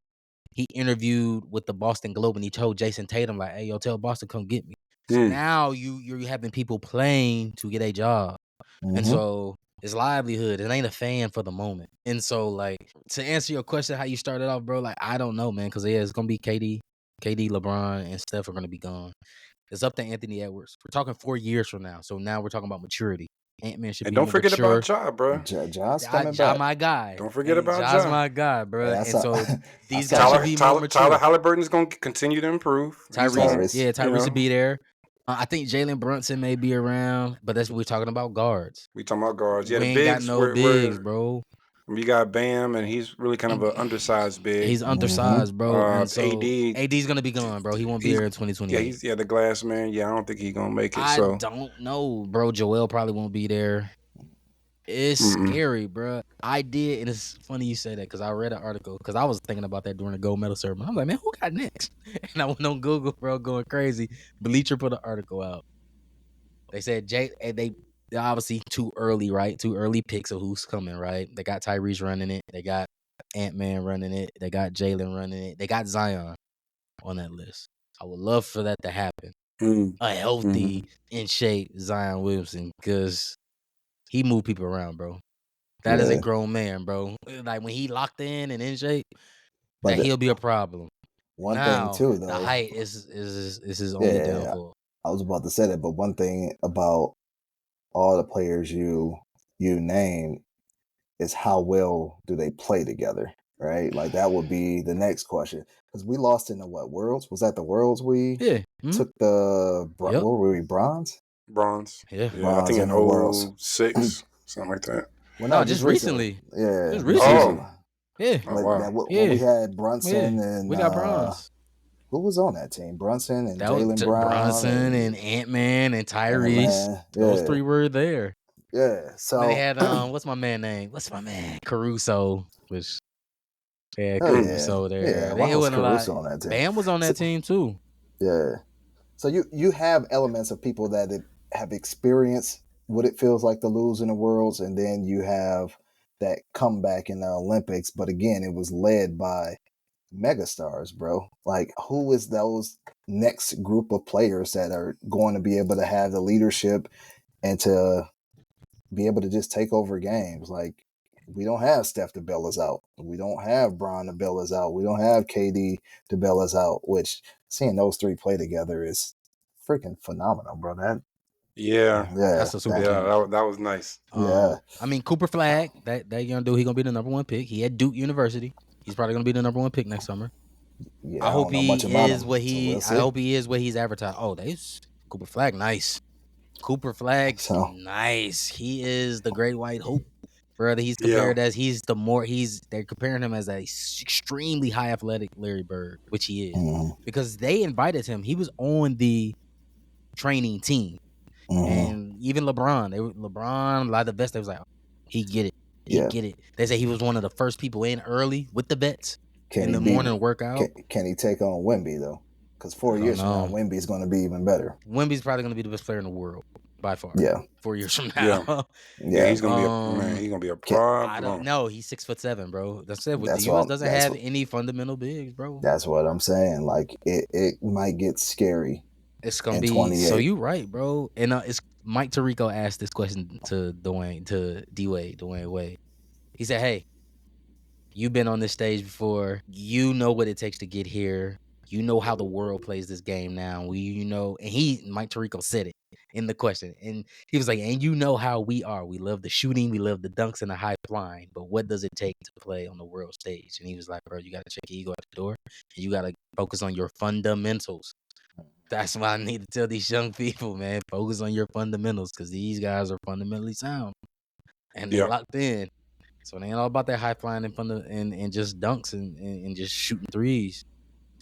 he interviewed with the Boston Globe, and he told Jason Tatum, like, "Hey, yo, tell Boston come get me." So now you're having people playing to get a job, and so it's livelihood. It ain't a fan for the moment. And so, like, to answer your question, how you started off, bro, like I don't know, man, because it's gonna be KD, LeBron, and Steph are gonna be gone. It's up to Anthony Edwards. We're talking 4 years from now, so now we're talking about maturity. Ant-Man should and be don't forget mature. about Ja, bro. Ja's coming back. My guy. Don't forget about Ja's Ja. my guy, bro. Yeah, and so these guys should be more mature. Tyler Halliburton is going to continue to improve. Tyrese will be there. I think Jalen Brunson may be around, but that's what we're talking about, guards. We talking about guards. Yeah, we the ain't bigs. Got no bigs, bro. We got Bam, and he's really kind of an undersized big. He's undersized, bro. And so AD's gonna be gone, bro. He won't be there in 2028. Yeah, the glass man. Yeah, I don't think he's gonna make it. I don't know, bro. Joel probably won't be there. It's scary, bro. I did, and it's funny you say that because I read an article because I was thinking about that during the gold medal ceremony. I'm like, man, who got next? And I went on Google, bro, going crazy. Bleacher put an article out. They said they're obviously too early, right? Too early picks of who's coming, right? They got Tyrese running it. They got Ant-Man running it. They got Jalen running it. They got Zion on that list. I would love for that to happen. A healthy, in shape Zion Williamson, because he moved people around, bro. That is a grown man, bro. Like when he locked in and in shape, he'll be a problem. One thing too, though, the height is his only downfall. I was about to say that, but one thing about all the players you name is how well do they play together, right? Like that would be the next question. Because we lost in the Worlds? Was that the Worlds we took the what were we, bronze? Bronze. Yeah. Bronze, I think in 06, something like that. Well, no, just recently. Yeah. Just recently. Yeah. Oh, wow. When we had Brunson and we got bronze. Who was on that team? Brunson and Jaylen Brown. Brunson and Ant-Man and Tyrese. Those three were there. Yeah. So they had what's my man name? Caruso, which Caruso there. Yeah, they was Caruso on that team. Bam was on that team too. Yeah. So you have elements of people that have experienced what it feels like to lose in the Worlds, and then you have that comeback in the Olympics. But again, it was led by megastars, bro. Like, who is those next group of players that are going to be able to have the leadership and to be able to just take over games? Like, we don't have Steph to bail us out. We don't have Bron to bail us out. We don't have KD to bail us out, which seeing those three play together is freaking phenomenal, bro. That's a super that was nice. I mean, Cooper Flag, that young dude, he's gonna be the number one pick. He had Duke University. He's probably gonna be the number one pick next summer. Yeah, I hope he is what he. I hope he is what he's advertised. Oh, that's Cooper Flag, nice. Cooper Flag, nice. He is the great white hope. Brother, he's compared as they're comparing him as a extremely high athletic Larry Bird, which he is, because they invited him. He was on the training team. And even LeBron, a lot of the vets, they was like, he get it. Get it. They say he was one of the first people in early with the vets in the morning workout. Can he take on Wemby, though? Because 4 years from now, Wemby's going to be even better. Wemby's probably going to be the best player in the world. by far. Yeah. 4 years from Yeah. now. Yeah, he's gonna be a man. He's gonna be a problem. I don't know. He's 6'7", bro. That's it. That's The what US I'm- doesn't that's have what- any fundamental bigs, bro. That's what I'm saying. Like it might get scary. It's gonna in be 28. so. You right, bro. And it's Mike Tirico asked this question to Dwayne Wade. He said, "Hey, you've been on this stage before. You know what it takes to get here. You know how the world plays this game now. And Mike Tirico said it in the question. And he was like, and you know how we are. We love the shooting, we love the dunks and the high flying. But what does it take to play on the world stage?" And he was like, bro, you gotta check your ego at the door. And you gotta focus on your fundamentals. That's why I need to tell these young people, man, focus on your fundamentals, because these guys are fundamentally sound. And they're locked in. So it ain't all about that high flying and just dunks and just shooting threes.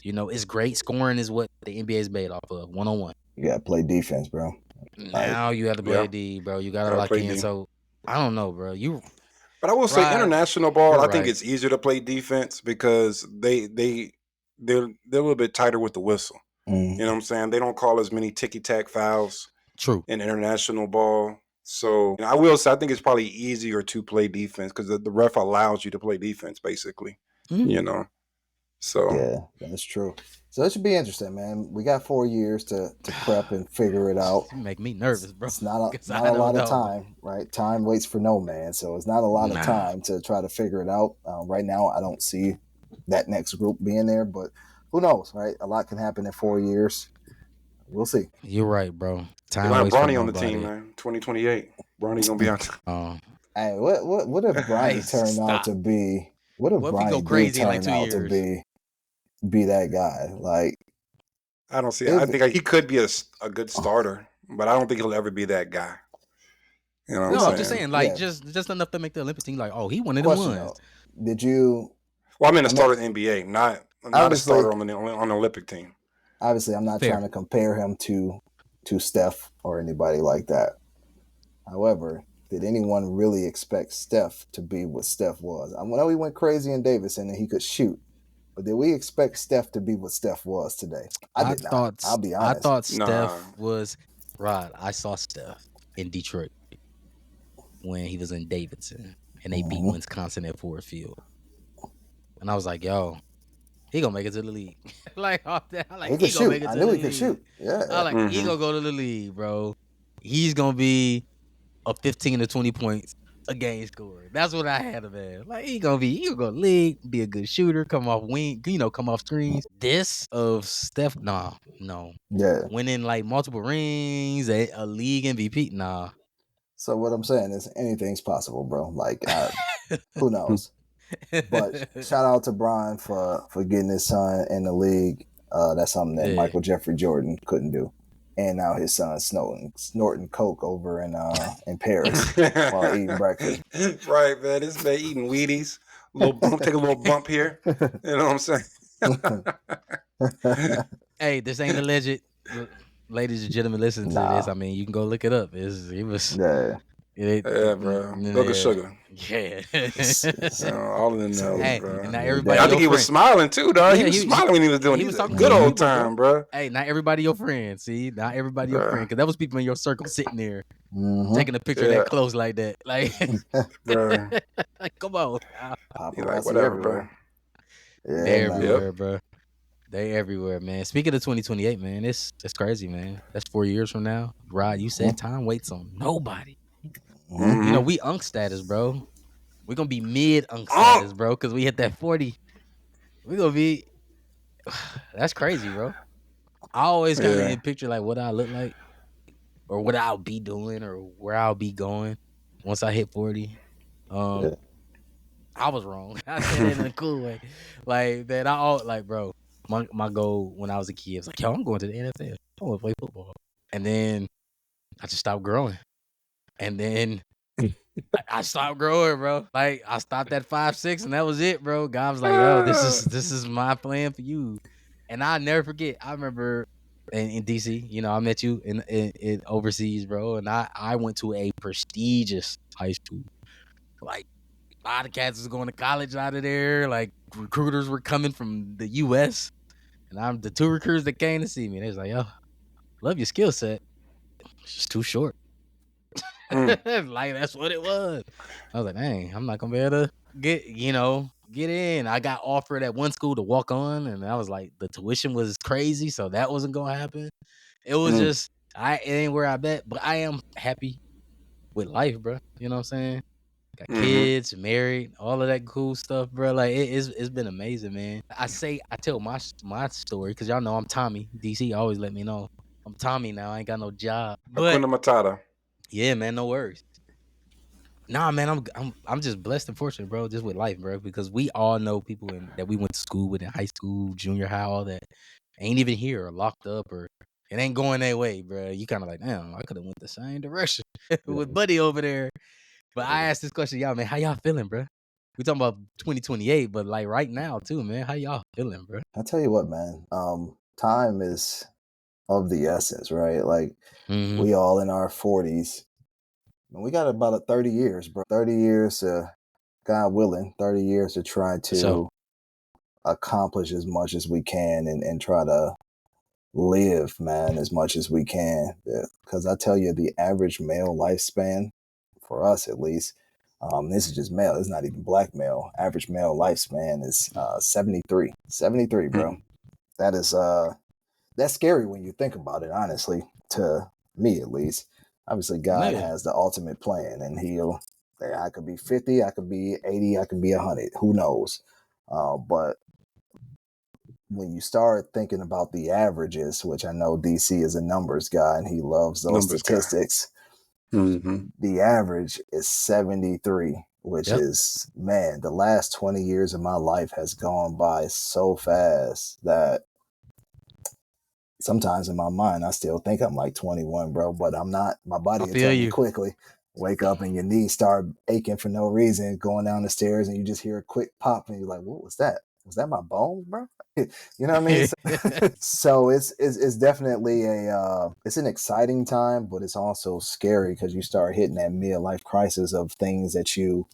It's great. Scoring is what the NBA is made off of, 1-on-1. You gotta play defense, bro. Now you have to play D, bro. You gotta lock in. D. So I don't know, bro. But I will say, international ball, I think right. it's easier to play defense because they're a little bit tighter with the whistle. You know what I'm saying? They don't call as many ticky-tack fouls. True. In international ball. So I will say I think it's probably easier to play defense because the ref allows you to play defense, basically. So yeah, that's true. So it should be interesting, man. We got 4 years to prep and figure it out. You make me nervous, bro. It's not a lot of time, right? Time waits for no man, so it's not a lot of time to try to figure it out. Right now, I don't see that next group being there, but who knows, right? A lot can happen in 4 years. We'll see. You're right, bro. Time waits Bronny on the team, man. 2028. Bronny's gonna be out. Hey, what if Bronny turned out to be? What if Bronny go crazy turn in like 2 out years? to be that guy? Like, I don't see. I think he could be a good starter, but I don't think he'll ever be that guy. You know what I'm saying? I'm just saying, like, just enough to make the Olympic team. Like, oh, he one of them ones. Did you? Well, I'm in a starter in the NBA, not a starter on the Olympic team. Obviously, I'm not trying to compare him to Steph or anybody like that. However, did anyone really expect Steph to be what Steph was? I know he went crazy in Davidson and he could shoot, but did we expect Steph to be what Steph was today? I did not. I'll be honest. I thought Steph was Rod. I saw Steph in Detroit when he was in Davidson and they beat Wisconsin at Ford Field, and I was like, yo, he gonna make it to the league. Like off that, he could shoot. I knew he could shoot. Yeah, I like he gonna go to the league, bro. He's gonna be a 15 to 20 points a game scorer. That's what I had him at. Like he gonna go league, be a good shooter, come off come off screens. This of Steph, no. Yeah, winning like multiple rings, a league MVP, nah. So what I'm saying is anything's possible, bro. Like who knows? But shout out to Brian for getting his son in the league. That's something that Michael Jeffrey Jordan couldn't do. And now his son's snorting coke over in Paris while eating breakfast. Right, man. This man eating Wheaties. Take a little bump here. You know what I'm saying? Hey, this ain't alleged. Ladies and gentlemen, listen to this. I mean, you can go look it up. Bro. Milk and sugar. Yeah. All in the nose, bro. And not everybody I think he was smiling too, dog. He was smiling when he was doing it. He was talking good old time, bro. Hey, not everybody your friend. See, not everybody your friend. Because that was people in your circle sitting there taking a picture that close like that. Like, bro. Come on. You're like, whatever, bro. Yeah, they're everywhere, bro. They everywhere, man. Speaking of 2028, man, it's crazy, man. That's 4 years from now. Rod, you said time waits on nobody. You know, we unk status, bro. We're going to be mid-unk status, bro, because we hit that 40. We're going to be... That's crazy, bro. I always kind of picture, like, what I look like or what I'll be doing or where I'll be going once I hit 40. I was wrong. I said it in a cool way. Like, that bro, my goal when I was a kid was like, yo, I'm going to the NFL. I want to play football. And then I just stopped growing. And then I stopped growing, bro. Like I stopped at 5'6", and that was it, bro. God was like, "Yo, this is my plan for you." And I'll never forget. I remember in DC, you know, I met you in overseas, bro. And I went to a prestigious high school. Like a lot of cats was going to college out of there. Like recruiters were coming from the U.S. And I'm the two recruiters that came to see me. They was like, "Yo, love your skill set. It's just too short." Like that's what it was. I was like, dang, I'm not gonna be able to get in. I got offered at one school to walk on, and I was like, the tuition was crazy, so that wasn't gonna happen. It was just it ain't where I bet, but I am happy with life, bro. You know what I'm saying? Got kids, married, all of that cool stuff, bro. Like it's been amazing, man. I tell my story because y'all know I'm Tommy. DC always let me know I'm Tommy now. I ain't got no job, but Hakuna Matata. yeah, man, no worries. Nah, man, I'm just blessed and fortunate, bro, just with life, bro. Because we all know people that we went to school with in high school, junior high, all that ain't even here or locked up or it ain't going their way, bro. You kind of like, damn, I could have went the same direction with Buddy over there. But I asked this question, y'all, man, how y'all feeling, bro? We talking about 2028, but like right now too, man. How y'all feeling, bro? I tell you what, man. Time is of the essence, right? Like we all in our 40s. And we got about 30 years, bro. 30 years God willing, 30 years to try to accomplish as much as we can and try to live, man, as much as we can. Because I tell you, the average male lifespan, for us at least, this is just male, it's not even black male. Average male lifespan is 73. 73, bro. That is that's scary when you think about it, honestly, to me at least. Obviously, God has the ultimate plan, and I could be 50, I could be 80, I could be 100. Who knows? But when you start thinking about the averages, which I know DC is a numbers guy and he loves those statistics, the average is 73, which is, man, the last 20 years of my life has gone by so fast that sometimes in my mind, I still think I'm like 21, bro, but I'm not. My body will tell me quickly. Wake up and your knees start aching for no reason, going down the stairs, and you just hear a quick pop, and you're like, "What was that? Was that my bones, bro?" You know what I mean? So it's definitely it's an exciting time, but it's also scary because you start hitting that midlife crisis of things that you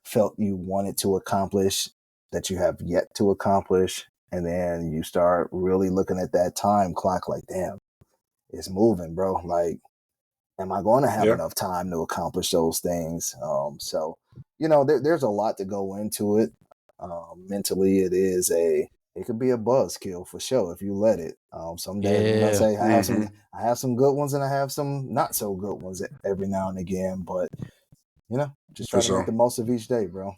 felt you wanted to accomplish that you have yet to accomplish. And then you start really looking at that time clock like, damn, it's moving, bro. Like, am I going to have enough time to accomplish those things? So, there's a lot to go into it. Mentally, it could be a buzzkill for sure if you let it. Some days I'm gonna say I have some good ones and I have some not so good ones every now and again, but just try to make the most of each day, bro.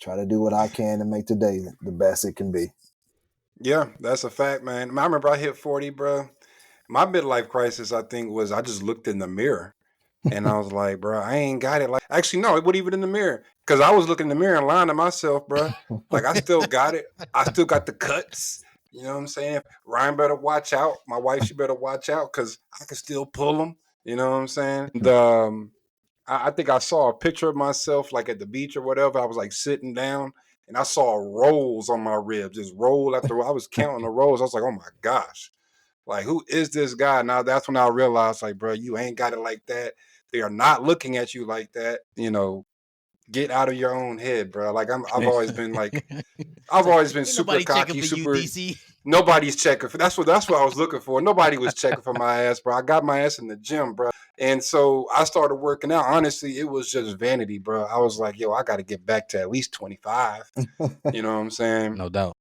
Try to do what I can to make today the best it can be. Yeah, that's a fact, man. I remember I hit 40, bro. My midlife crisis, I think, was I just looked in the mirror and I was like, bro, I ain't got it. Like, actually, no, it wasn't even in the mirror because I was looking in the mirror and lying to myself, bro. Like, I still got it. I still got the cuts. You know what I'm saying? Ryan better watch out. My wife, she better watch out because I can still pull them. You know what I'm saying? And I think I saw a picture of myself like at the beach or whatever. I was like sitting down and I saw rolls on my ribs, just roll after roll. I was counting the rolls. I was like, oh my gosh, like who is this guy? Now that's when I realized, like, bro, you ain't got it like that. They are not looking at you like that. Get out of your own head, bro. Like I've always been like, I've always been super cocky, super. Nobody's checking for that's what I was looking for. Nobody was checking for my ass, bro. I got my ass in the gym, bro. And so I started working out. Honestly, it was just vanity, bro. I was like, yo, I got to get back to at least 25. You know what I'm saying? No doubt.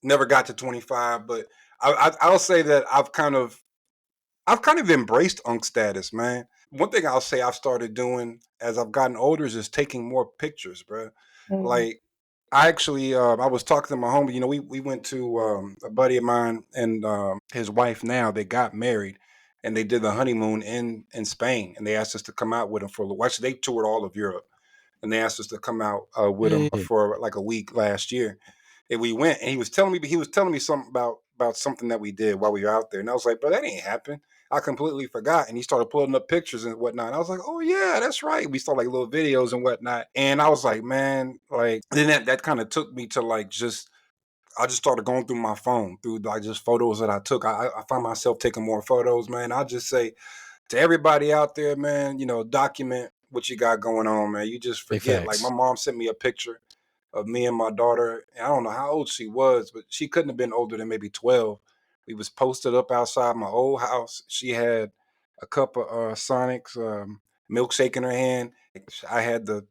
Never got to 25, but I'll say that I've kind of embraced unk status, man. One thing I'll say I've started doing as I've gotten older is just taking more pictures, bro. Like I actually, I was talking to my homie. We went to a buddy of mine and his wife. Now they got married, and they did the honeymoon in Spain. And they asked us to come out with them for a little. Actually, they toured all of Europe, and they asked us to come out with them for like a week last year. And we went, and he was telling me something about something that we did while we were out there. And I was like, bro, that ain't happened. I completely forgot. And he started pulling up pictures and whatnot. And I was like, oh yeah, that's right. We saw like little videos and whatnot. And I was like, man, like then that kind of took me to like I just started going through my phone through like just photos that I took. I find myself taking more photos, man. I'll just say to everybody out there, man, document what you got going on, man. You just forget. Like my mom sent me a picture of me and my daughter. And I don't know how old she was, but she couldn't have been older than maybe 12. We was posted up outside my old house. She had a cup of Sonics, milkshake in her hand. I had the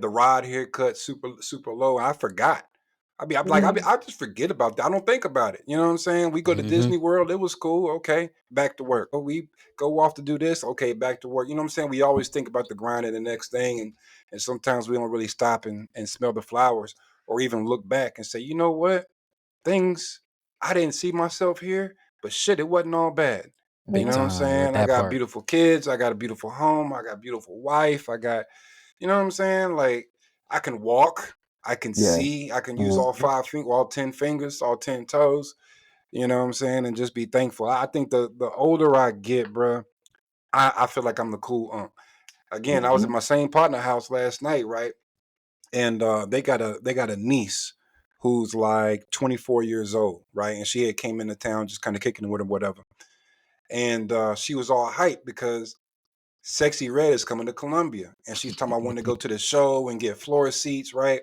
rod haircut, super low. I forgot. I just forget about that. I don't think about it. You know what I'm saying? We go to Disney World. It was cool. Okay, back to work. Oh, we go off to do this. Okay, back to work. You know what I'm saying? We always think about the grind and the next thing, and sometimes we don't really stop and smell the flowers or even look back and say, you know what? Things I didn't see myself here, but shit, it wasn't all bad. You know what I'm saying? I got beautiful kids. I got a beautiful home. I got a beautiful wife. I got, you know what I'm saying? Like, I can walk. I can see. I can use all 5 fingers, all 10 fingers, all 10 toes. You know what I'm saying? And just be thankful. I think the older I get, bro, I feel like I'm the cool Again, I was at my same partner house last night, right? And they got a niece who's like 24 years old, right? And she had came into town just kind of kicking it with him, whatever. And she was all hyped because Sexy Red is coming to Columbia. And she's talking about wanting to go to the show and get floor seats, right?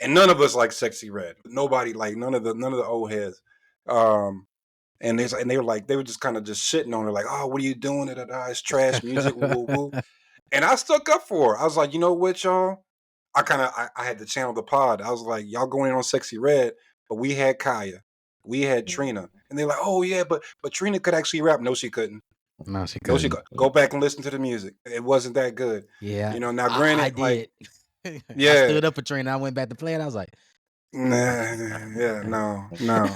And none of us like Sexy Red. Nobody like none of the old heads. And they were like, they were just kind of just shitting on her, like, oh, what are you doing? It's trash music, woo, woo. And I stuck up for her. I was like, you know what, y'all? I had to channel the pod. I was like, y'all going in on Sexy Red, but we had Kaya, we had Trina, and they're like, oh yeah, but Trina could actually rap. No, she couldn't. No, she couldn't. Go back and listen to the music. It wasn't that good. Yeah, you know. Now, granted, I did. Like, yeah, I stood up for Trina. I went back to play it. I was like, no. You know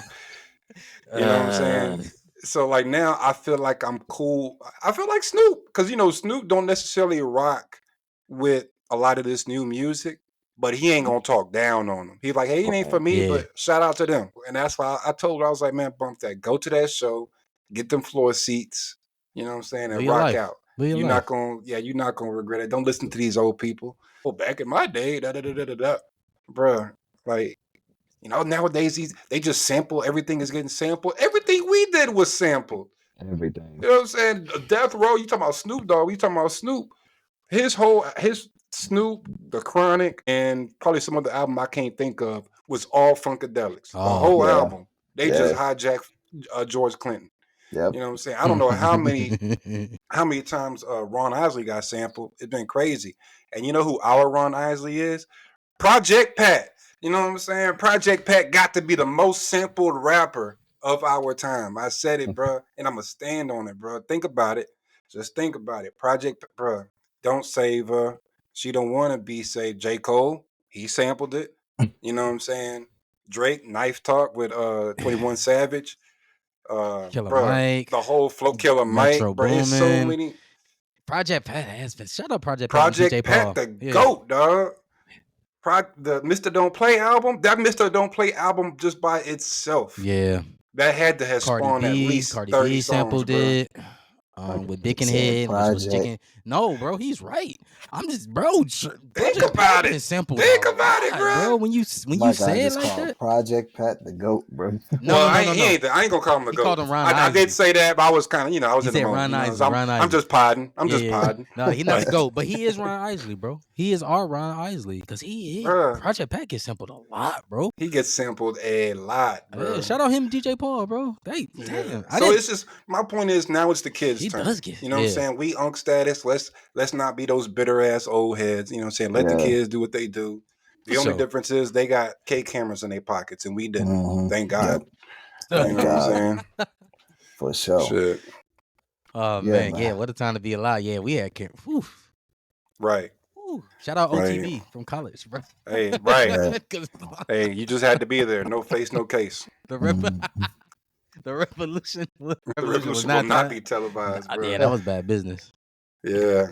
what I'm saying? So like now, I feel like I'm cool. I feel like Snoop, because you know Snoop don't necessarily rock with a lot of this new music, but he ain't gonna talk down on them. He's like, hey, it ain't for me, but shout out to them. And that's why I told her, I was like, man, bump that. Go to that show, get them floor seats. You know what I'm saying? And rock out. You're not gonna regret it. Don't listen to these old people. Oh, back in my day, bruh, like, you know, nowadays they just sample. Everything is getting sampled. Everything we did was sampled. Everything. You know what I'm saying? Death Row. You talking about Snoop Dogg? You talking about Snoop? His Snoop, The Chronic, and probably some other album I can't think of was all Funkadelics. The whole album. They just hijacked George Clinton. Yep. You know what I'm saying? I don't know how many times Ron Isley got sampled. It's been crazy. And you know who our Ron Isley is? Project Pat. You know what I'm saying? Project Pat got to be the most sampled rapper of our time. I said it, bro, and I'm going to stand on it, bro. Think about it. Just think about it. Project, bro, Don't Save Her. She Don't Want to Be Saved. J. Cole, he sampled it. You know what I'm saying? Drake, Knife Talk with 21 Savage. Killer Mike. The whole flow, Killer Mike. Bro, it's so many. Project Pat has been. Shut up, Project Pat, the GOAT, dog. The Mr. Don't Play album, that Mr. Don't Play album just by itself. Yeah. That had to have spawned at least Cardi 30 B songs, sampled bro. it. With Big and Head, which was chicken. No, bro, he's right. I'm just, bro. Think about it. Simple. Think about it, bro. Bro, when you say it like that, Project Pat the GOAT, bro. No, I ain't gonna call him the GOAT. Called him Ron I did say that, but I was kind of, I was in the moment. I'm just podding. I'm just podding. No, he's not the GOAT, but he is Ron Isley, bro. He is our Ron Isley because he is. Project Pat gets sampled a lot, bro. He gets sampled a lot, bro. Yeah, shout out him, DJ Paul, bro. Damn. So it's just, my point is, now it's the kids' turn. Does get, you know what I'm saying? We unk status. Let's not be those bitter ass old heads. You know what I'm saying? Let the kids do what they do. The only difference is they got K cameras in their pockets and we didn't. Thank God. Yep. You know what I'm saying? For sure. Shit. Oh man, yeah. What a time to be alive. Yeah, we had cameras. Right. Whew. Shout out OTV from college, bro. Hey, right. Hey, you just had to be there. No face, no case. The revolution will not be televised, bro. Yeah, that was bad business. Yeah.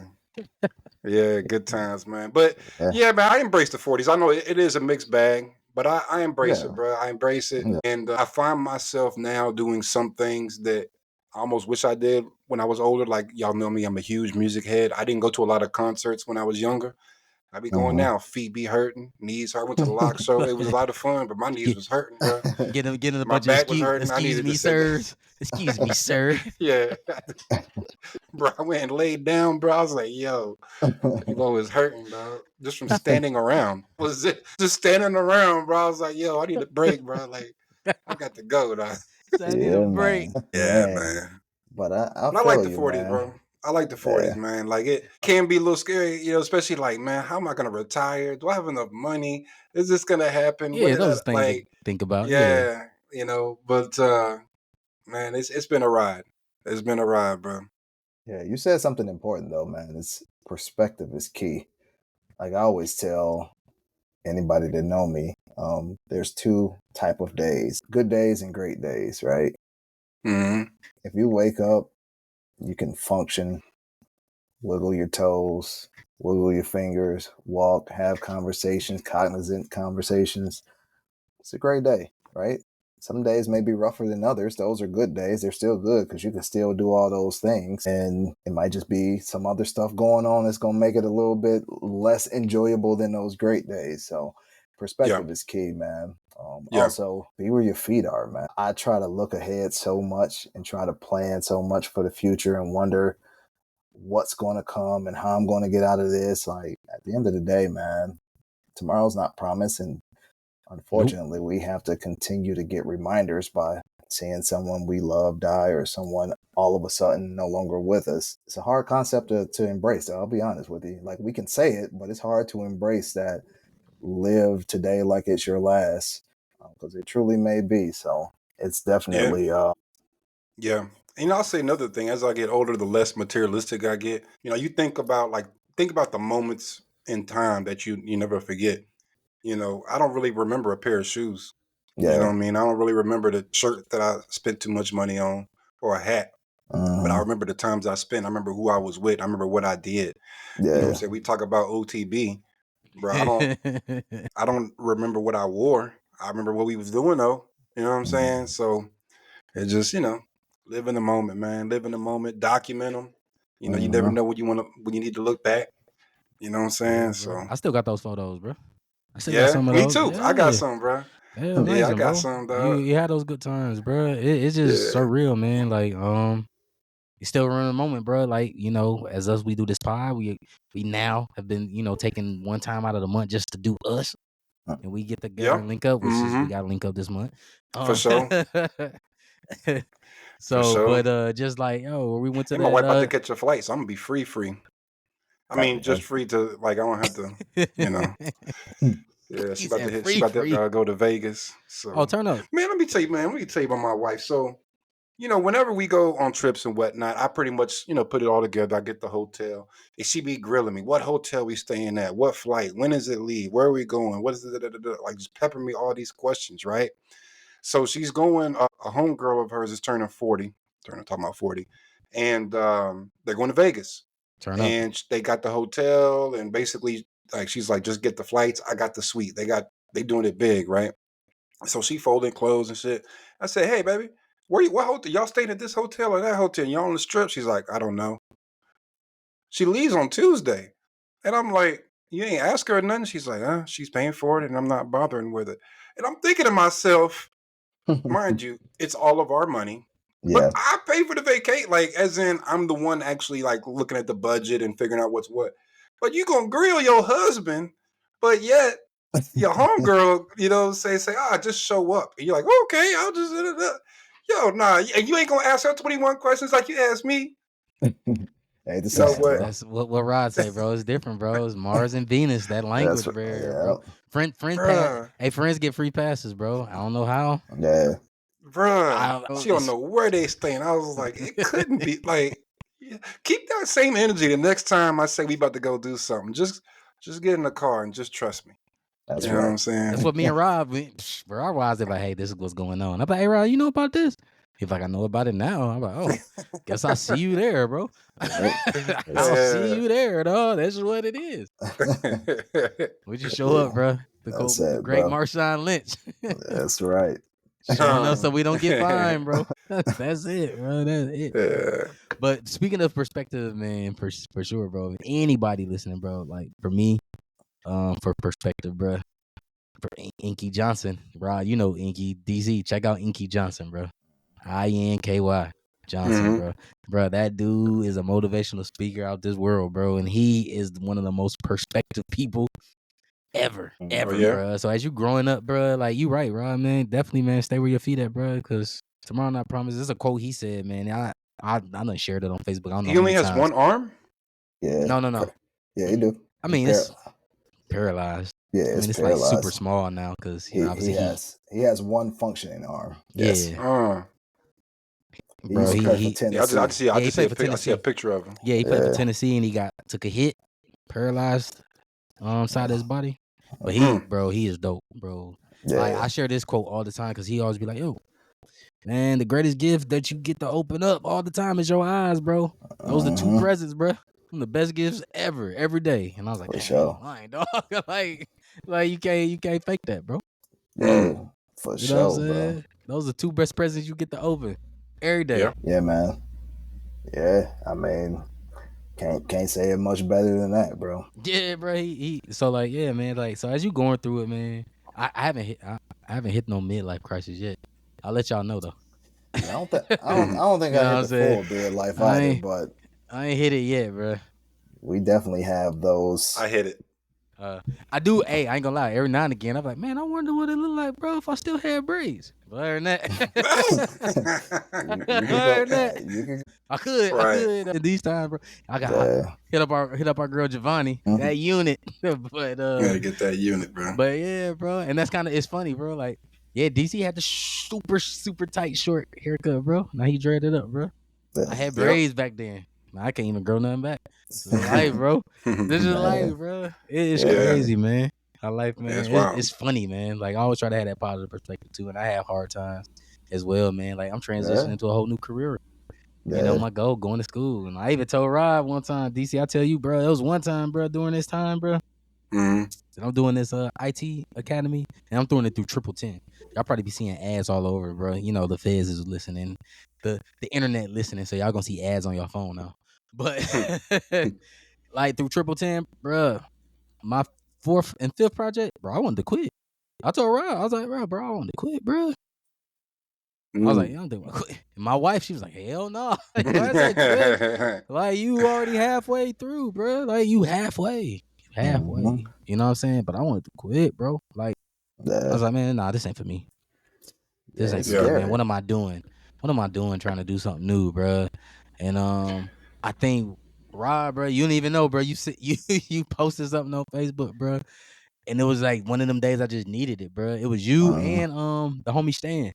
Yeah, good times, man. But yeah, man, I embrace the 40s. I know it is a mixed bag, but I embrace it, bro. I embrace it. Yeah. And I find myself now doing some things that I almost wish I did when I was older. Like, y'all know me, I'm a huge music head. I didn't go to a lot of concerts when I was younger. I be going now. Feet be hurting, knees hurt. I went to the Lock show. It was a lot of fun, but my knees was hurting, bro. Getting a bunch of excuse me, sir. Excuse me, sir. Yeah. Bro, I went and laid down, bro. I was like, yo, people was hurting, dog. Just from standing around. Was it just standing around, bro? I was like, yo, I need a break, bro. Like, I got to go, dog. I need a break. Yeah, man. But I like the 40s, man. bro. I like the 40s, man. Like it can be a little scary, especially like, man, how am I gonna retire? Do I have enough money? Is this gonna happen? Yeah, those things to think about. Yeah. But man, it's been a ride. It's been a ride, bro. Yeah, you said something important though, man. It's perspective is key. Like I always tell anybody that know me, there's two type of days: good days and great days, right? Mm-hmm. If you wake up, you can function, wiggle your toes, wiggle your fingers, walk, have conversations, cognizant conversations. It's a great day, right? Some days may be rougher than others. Those are good days. They're still good because you can still do all those things. And it might just be some other stuff going on that's going to make it a little bit less enjoyable than those great days. So perspective is key, man. Also, be where your feet are, man. I try to look ahead so much and try to plan so much for the future and wonder what's going to come and how I'm going to get out of this. Like at the end of the day, man, tomorrow's not promised. And unfortunately, we have to continue to get reminders by seeing someone we love die or someone all of a sudden no longer with us. It's a hard concept to embrace. I'll be honest with you. Like we can say it, but it's hard to embrace that. Live today like it's your last, because it truly may be. So it's definitely yeah. And I'll say another thing. As I get older, the less materialistic I get. You think about the moments in time that you never forget. I don't really remember a pair of shoes. Yeah. You know what I mean? I don't really remember the shirt that I spent too much money on or a hat. But I remember the times I spent. I remember who I was with. I remember what I did. Yeah. You know what I'm saying? We talk about OTB, bro. I don't remember what I wore. I remember what we was doing though. You know what I'm saying? So it's just, live in the moment, man. Live in the moment. Document them. You never know when you need to look back. You know what I'm saying? Yeah, so I still got those photos, bro. I still got some of me those. too. Yeah. I got some, bro. Hell, yeah, I got bro. some, dog. You had those good times, bro. It's just surreal, man. Like, you still remember the moment, bro. Like, as us, we do this pod. We now have been, taking one time out of the month just to do us, and we get together and link up. Which is we got to link up this month for sure. So, for sure. But just like, we went to my wife about to catch a flight, so I'm gonna be free. I mean, just free to I don't have to, Yeah, she about to go to Vegas. So, turn up, man. Let me tell you about my wife. So, whenever we go on trips and whatnot, I pretty much, put it all together. I get the hotel, and she be grilling me. What hotel we staying at? What flight? When does it leave? Where are we going? What is it? Like just pepper me all these questions, right? So she's going. A homegirl of hers is turning 40. Talking about 40, and they're going to Vegas. And they got the hotel, and basically, like she's like, just get the flights. I got the suite. They doing it big, right? So she folding clothes and shit. I said, hey, baby, what hotel? Y'all staying at this hotel or that hotel? Y'all on the strip? She's like, I don't know. She leaves on Tuesday. And I'm like, you ain't ask her or nothing? She's like, she's paying for it and I'm not bothering with it. And I'm thinking to myself, mind you, it's all of our money. Yeah. But I pay for the vacate, like as in I'm the one actually like looking at the budget and figuring out what's what. But you gonna grill your husband, but yet your homegirl, say, just show up. And you're like, okay, I'll just and you ain't gonna ask her 21 questions like you asked me. Hey, that's what Rod say, bro. It's different, bro. It's Mars and Venus, that language, bro. Friends get free passes, bro. I don't know how. Yeah. Bruh, she don't know where they staying. I was like, it couldn't be like keep that same energy the next time I say we about to go do something. Just get in the car and just trust me. That's you know what I'm saying? That's what me and Rob, our wives, like, hey, this is what's going on. I'm like, hey, Rob, you know about this? He's like, I know about it now. I'm like, oh, guess I'll see you there, bro. I'll see you there, dog. That's what it is. Would you show up, bro? The great Marshawn Lynch. That's right. Showing up so we don't get fined, bro. That's it, bro. That's it. Yeah. But speaking of perspective, man, for sure, bro. Anybody listening, bro, like for me, for perspective, bro. For Inky Johnson, bro, Inky DZ. Check out Inky Johnson, bro. INKY Johnson, bro. That dude is a motivational speaker out this world, bro, and he is one of the most perspective people ever, bro. So as you growing up, bro, like you right, bro, man, definitely, man, stay where your feet at, bro, because tomorrow not promised. This is a quote he said, man. I done shared it on Facebook. I don't know He how only many has times. one arm? Yeah. No. Yeah, he do. I mean, it's paralyzed. Yeah, I mean, it's paralyzed. like super small now because he has one functioning arm. Yes. Yeah. He used to play for Tennessee. I just see a picture of him. Yeah, he played for Tennessee and he took a hit, paralyzed side of his body. But he is dope, bro. Yeah. Like, I share this quote all the time because he always be like, yo, man, the greatest gift that you get to open up all the time is your eyes, bro. Those are 2 presents, bro. The best gifts ever, every day. And I was like, for sure. Lying, dog. like you can't fake that, bro. Yeah, for you know sure, bro. Those are 2 best presents you get to open every day. Yeah, man. Yeah, I mean, can't say it much better than that, bro. Yeah, bro. He so like, yeah, man. Like, so as you going through it, man, I haven't hit no midlife crisis yet. I'll let y'all know though. I don't think I hit the full midlife either, but I ain't hit it yet, bro. We definitely have those. I hit it. I do. Hey, I ain't gonna lie. Every now and again, I'm like, man, I wonder what it look like, bro, if I still had braids. But other than that, I could. These times, bro, I got hit up our girl Giovanni, that unit. But gotta get that unit, bro. But yeah, bro, and that's it's funny, bro. Like, yeah, DC had the super tight short haircut, bro. Now he dreaded up, bro. I had braids back then. I can't even grow nothing back. This is life, bro. This is life, bro. It's crazy, man. Our life, man. It's funny, man. Like, I always try to have that positive perspective too, and I have hard times as well, man. Like, I'm transitioning to a whole new career. You know, my goal, going to school. And I even told Rob one time, DC, I tell you, bro, it was one time, bro, during this time, bro. And I'm doing this IT academy, and I'm doing it through Triple 10. Y'all probably be seeing ads all over, bro. You know, the feds is listening, the internet listening, so y'all gonna see ads on your phone now. But like through Triple 10, bro, my 4th and 5th project, bro, I wanted to quit. I told Rob, I was like, bro, I wanted to quit, bro. I was like, I don't think I quit. And my wife, she was like, hell no. Like, you already halfway through, bro. Like, you halfway. You know what I'm saying? But I wanted to quit, bro. Like, I was like, man, nah, this ain't for me. This ain't for me, man. What am I doing? Trying to do something new, bro? And I think Rob, bro, you don't even know, bro. You posted something on Facebook, bro, and it was like one of them days I just needed it, bro. It was you and the homie Stan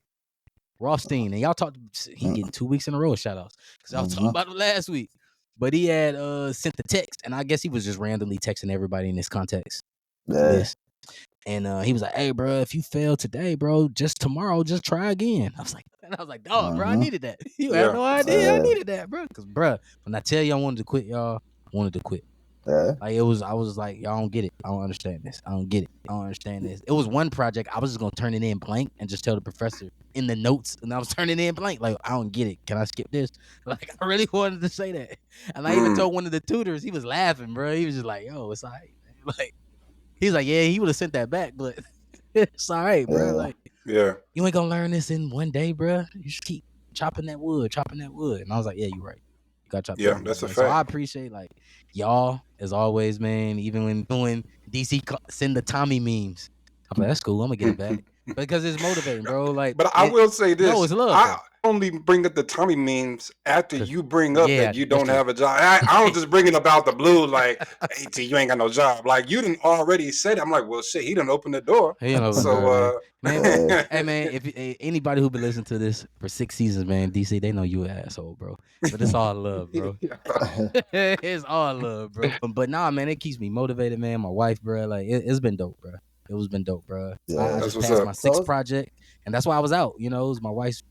Rothstein, and y'all talked. He getting 2 weeks in a row of shout outs because I was talking about it last week. But he had sent the text, and I guess he was just randomly texting everybody in this context list. And he was like, hey, bro, if you fail today, bro, just tomorrow, just try again. I was like, dog, bro, I needed that. You had no idea I needed that, bro. Because, bro, when I tell you I wanted to quit, y'all, I wanted to quit. Like, I was like, y'all don't get it. I don't understand this. I don't get it. I don't understand this. It was one project. I was just going to turn it in blank and just tell the professor in the notes. And I was turning it in blank. Like, I don't get it. Can I skip this? Like, I really wanted to say that. And I even told one of the tutors, he was laughing, bro. He was just like, yo, it's all right, man. Like, he's like, yeah, he would have sent that back, but it's all right, bro. Like, you ain't gonna learn this in one day, bro. You just keep chopping that wood. And I was like, yeah, you're right. You gotta chop that wood. That's a fact. So I appreciate, like, y'all, as always, man. Even when DC send the Tommy memes, I'm like, that's cool. I'm gonna get it back because it's motivating, bro. Like, but I will say this: no, it's love. I only bring up the Tommy memes after you bring up that you don't have a job. I don't just bring it about the blue, like, hey, T, you ain't got no job. Like, you didn't already say it. I'm like, well, shit, he done opened the door. So, man, hey, man, if anybody who been listening to this for 6 seasons, man, DC, they know you an asshole, bro. But it's all love, bro. It's all love, bro. But nah, man, it keeps me motivated, man. My wife, bro, like, it's been dope, bro. It was been dope, bro. I just passed my 6th project, and that's why I was out. You know, it was my wife's,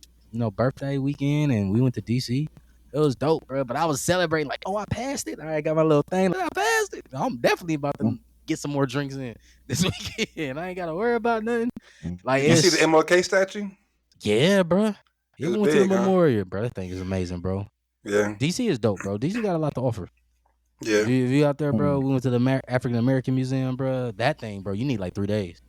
birthday weekend, and we went to DC. It was dope, bro. But I was celebrating, like, oh, I passed it. I got my little thing. Like, I passed it. I'm definitely about to get some more drinks in this weekend. I ain't got to worry about nothing. Like, you see the MLK statue? Yeah, bro. We went to the memorial, bro. That thing is amazing, bro. Yeah. DC is dope, bro. DC got a lot to offer. Yeah. If you out there, bro, we went to the African American Museum, bro. That thing, bro, you need like 3 days.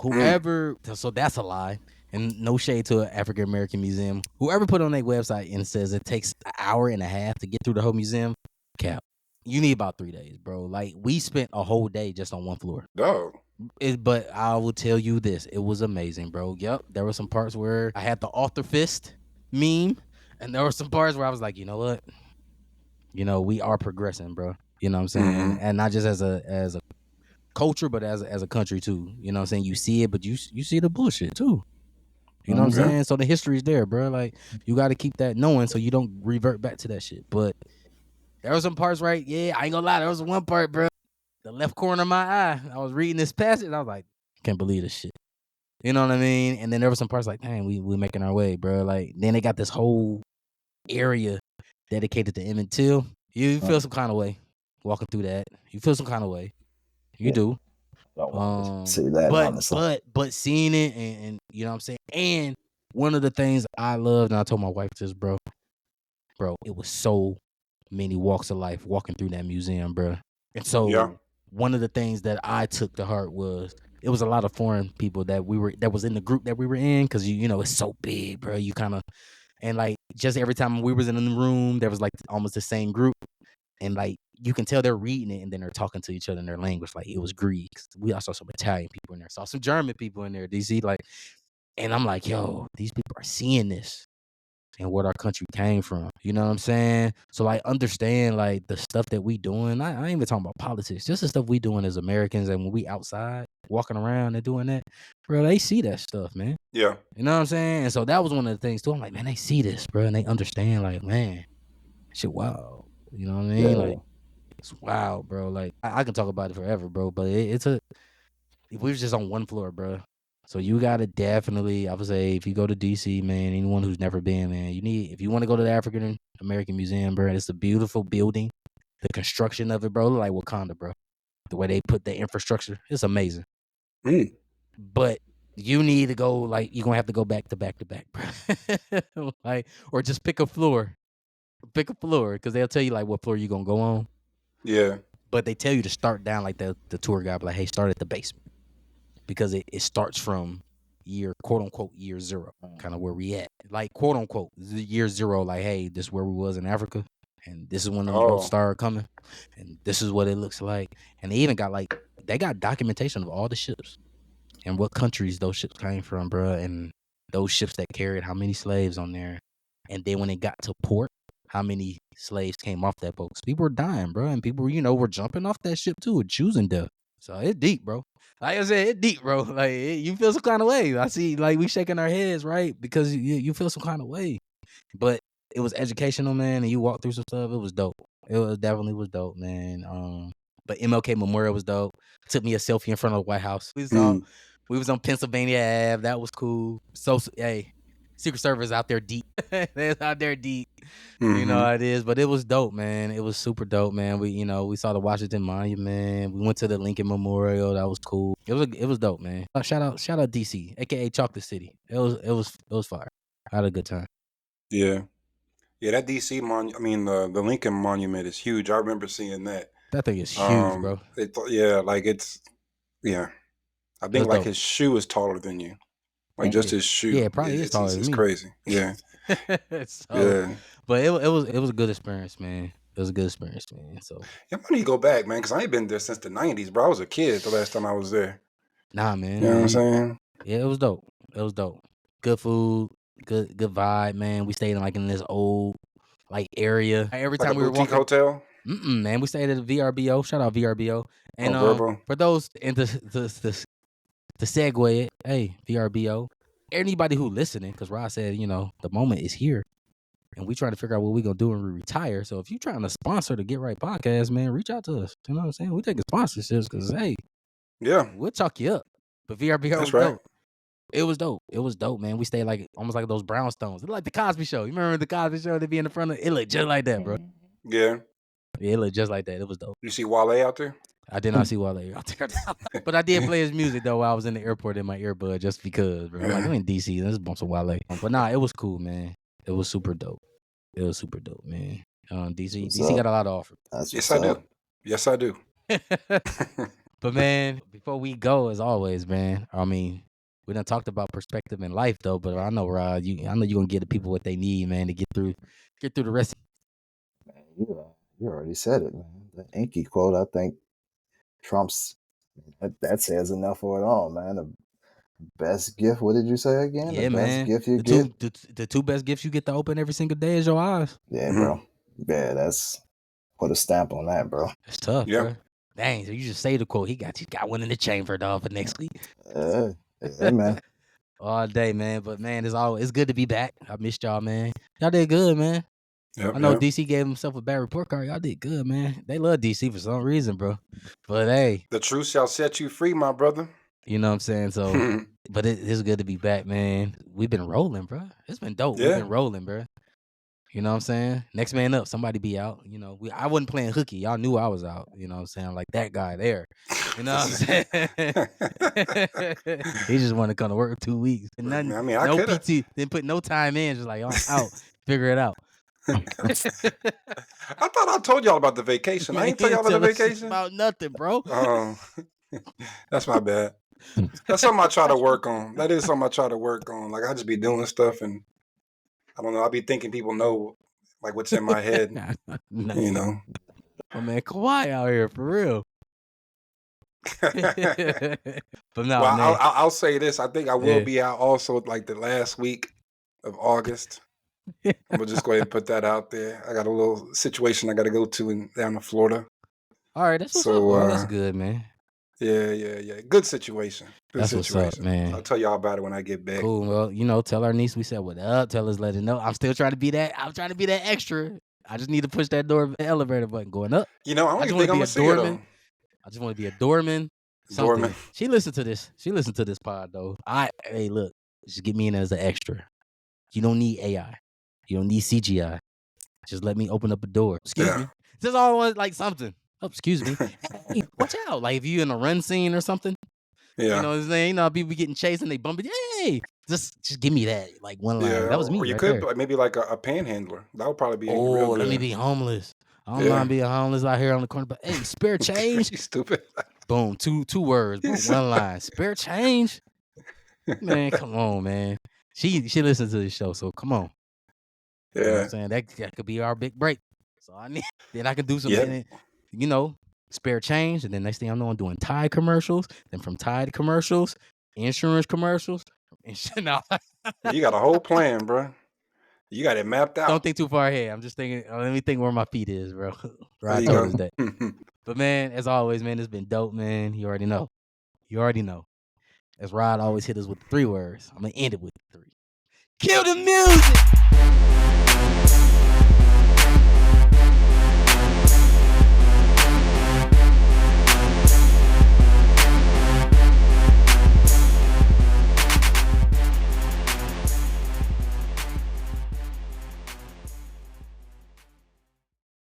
Whoever, so that's a lie. And no shade to an African American museum. Whoever put on their website and says it takes an hour and a half to get through the whole museum, cap. You need about 3 days, bro. Like, we spent a whole day just on one floor. Oh. But I will tell you this. It was amazing, bro. Yep. There were some parts where I had the author fist meme. And there were some parts where I was like, you know what? We are progressing, bro. You know what I'm saying? And not just as a culture, but as a country too. You know what I'm saying? You see it, but you see the bullshit too. You know what I'm saying? So the history's there, bro. Like, you got to keep that knowing so you don't revert back to that shit. But there were some parts, right? Yeah, I ain't gonna lie. There was one part, bro. The left corner of my eye. I was reading this passage. And I was like, can't believe this shit. You know what I mean? And then there were some parts like, dang, we making our way, bro. Like, then they got this whole area dedicated to Emmett Till. You feel some kind of way walking through that. You feel some kind of way. You do. Don't want to see that, honestly. But seeing it and you know what I'm saying? And one of the things I loved, and I told my wife this, bro, it was so many walks of life walking through that museum, bro. And so one of the things that I took to heart was it was a lot of foreign people that was in the group that we were in, because you know it's so big, bro. You kind of, and like just every time we was in the room, there was like almost the same group, and like you can tell they're reading it and then they're talking to each other in their language. Like it was Greeks. We also saw some Italian people in there, saw some German people in there. DC, like, and I'm like, yo, these people are seeing this and what our country came from. You know what I'm saying? So like understand like the stuff that we doing. I ain't even talking about politics, just the stuff we doing as Americans, and when we outside walking around and doing that, bro, they see that stuff, man. Yeah. You know what I'm saying? And so that was one of the things too. I'm like, man, they see this, bro, and they understand, like, man, shit, wow. You know what I mean? Like, it's wild, bro. Like I can talk about it forever, bro. But we was just on one floor, bro. So you gotta definitely, I would say, if you go to DC, man, anyone who's never been, man, if you want to go to the African American Museum, bro, it's a beautiful building. The construction of it, bro, like Wakanda, bro. The way they put the infrastructure, it's amazing. But you need to go, like, you're gonna have to go back to back, bro. Like, or just pick a floor. Pick a floor, because they'll tell you like what floor you're gonna go on. Yeah. But they tell you to start down, like the tour guide, like, hey, start at the basement. Because it starts from quote unquote year zero, kind of where we at. Like, quote unquote, year zero, like, hey, this is where we was in Africa, and this is when the boats started coming, and this is what it looks like. And they even got they got documentation of all the ships and what countries those ships came from, bro, and those ships that carried how many slaves on there. And then when it got to port, how many slaves came off that boat. People were dying, bro, and people, were jumping off that ship too, and choosing death. So it's deep, bro. Like I said, it's deep, bro. Like you feel some kind of way. I see, like, we shaking our heads, right? Because you feel some kind of way. But it was educational, man, and you walk through some stuff. It was dope. It definitely was dope, man. But MLK Memorial was dope. Took me a selfie in front of the White House. We was on Pennsylvania Ave. That was cool. So hey, Secret Service out there deep. They're out there deep. You know how it is. But it was dope, man. It was super dope, man. We saw the Washington Monument. We went to the Lincoln Memorial. That was cool. It was dope, man. Shout out DC, aka Chocolate City. It was fire. I had a good time. Yeah. Yeah, that DC the Lincoln Monument is huge. I remember seeing that. That thing is huge, bro. I think like his shoe is taller than you. Like just his shoe. Yeah, it probably is taller than me. It's crazy. Yeah. Yeah. But it was a good experience, man. It was a good experience, man. So yeah, I need to go back, man, because I ain't been there since the 90s, bro. I was a kid the last time I was there. Nah, man. You know what I'm saying? Yeah, it was dope. Good food, good vibe, man. We stayed in this old area. Every time we were walking, hotel. Man, we stayed at the VRBO. Shout out VRBO. And for those to segue it, hey, VRBO. Anybody who listening, because Rod said, the moment is here. And we trying to figure out what we gonna do when we retire. So if you trying to sponsor the Get Right podcast, man, reach out to us. You know what I'm saying? We taking sponsorships because, hey, yeah, we'll chalk you up. But VRBO was dope. It was dope. It was dope, man. We stayed almost like those brownstones. It's like the Cosby Show. You remember the Cosby Show? They be in the front of it. Looked just like that, bro. Yeah. Yeah, it looked just like that. It was dope. You see Wale out there? I did not see Wale out there. But I did play his music, though, while I was in the airport in my earbud, just because, bro. I'm in DC. Let's bump some Wale. But nah, it was cool, man. It was super dope. Man. DC got a lot to offer. Yes, I do. Yes, I do. But, man, before we go, as always, man, we done talked about perspective in life, though, but I know, Rod, I know you're going to give the people what they need, man, to get through the rest. Man, you already said it, man. The Inky quote, I think Trump's, that says enough for it all, man. Best gift? What did you say again? Yeah, the best man. gift you The get? the two best gifts you get to open every single day is your eyes. Yeah, bro. Yeah, that's put a stamp on that, bro. It's tough, Yeah. bro. Dang, so you just say the quote. He got one in the chamber, dog, for next week. Yeah, man. All day, man. But man, it's good to be back. I missed y'all, man. Y'all did good, man. Yep, I know yep. DC gave himself a bad report card. Y'all did good, man. They love DC for some reason, bro. But hey, The truth shall set you free, my brother. you know what I'm saying? So, but it's good to be back, man. We've been rolling, bro. It's been dope. Yeah. We've been rolling, bro. You know what I'm saying? Next man up, somebody be out. You know, I wasn't playing hooky. Y'all knew I was out. You know what I'm saying? Like that guy there. You know what I'm saying? He just wanted to come to work 2 weeks. And nothing, I mean, I no coulda. PT, didn't put no time in. Just like, I'm out. Figure it out. I thought I told y'all about the vacation. I ain't tell y'all about the vacation. About nothing, bro. That's my bad. That's something I try to work on. That is something I try to work on. Like I just be doing stuff and I don't know. I be thinking people know like what's in my head. No. You know. Oh man, Kawhi out here for real. But no, well, man. I'll say this. I think I will be out also like the last week of August. I'm gonna just go ahead and put that out there. I got a little situation I got to go to down in Florida. All right, that's what's up. Well, that's good, man. Yeah. Good situation. That's what's up, man. I'll tell y'all about it when I get back. Cool. Well, tell our niece we said what up. Tell us, let her know. I'm still trying to be that. I'm trying to be that extra. I just need to push that elevator button going up. You know, I don't even think I'm gonna see her though. I just want to be a doorman. Something. She listened to this. She listened to this pod though. Hey, look, just get me in as an extra. You don't need AI. You don't need CGI. Just let me open up a door. Excuse me. This all was like something. Oh, excuse me. Hey, watch out. Like if you in a run scene or something. Yeah. You know what I'm saying? You know, people getting chased and they bump it. Hey, just give me that. Like one line. That was me. Or you right could there. maybe like a panhandler. That would probably be real good. Let me be homeless. I don't mind being homeless out here on the corner. But hey, spare change. You stupid. Boom. Two words. Boom, one line. Spare change. Man, come on, man. She listens to the show, so come on. Yeah. You know what I'm saying? That could be our big break. So then I can do something, you know, spare change. And then next thing I know, I'm doing Tide commercials. Then from Tide commercials, insurance commercials. No. You got a whole plan, bro. You got it mapped out. Don't think too far ahead. I'm just thinking, let me think where my feet is, bro. Right, told us that. But man, as always, man, it's been dope, man. You already know. As Rod always hit us with the 3 words, I'm going to end it with 3. Kill the music!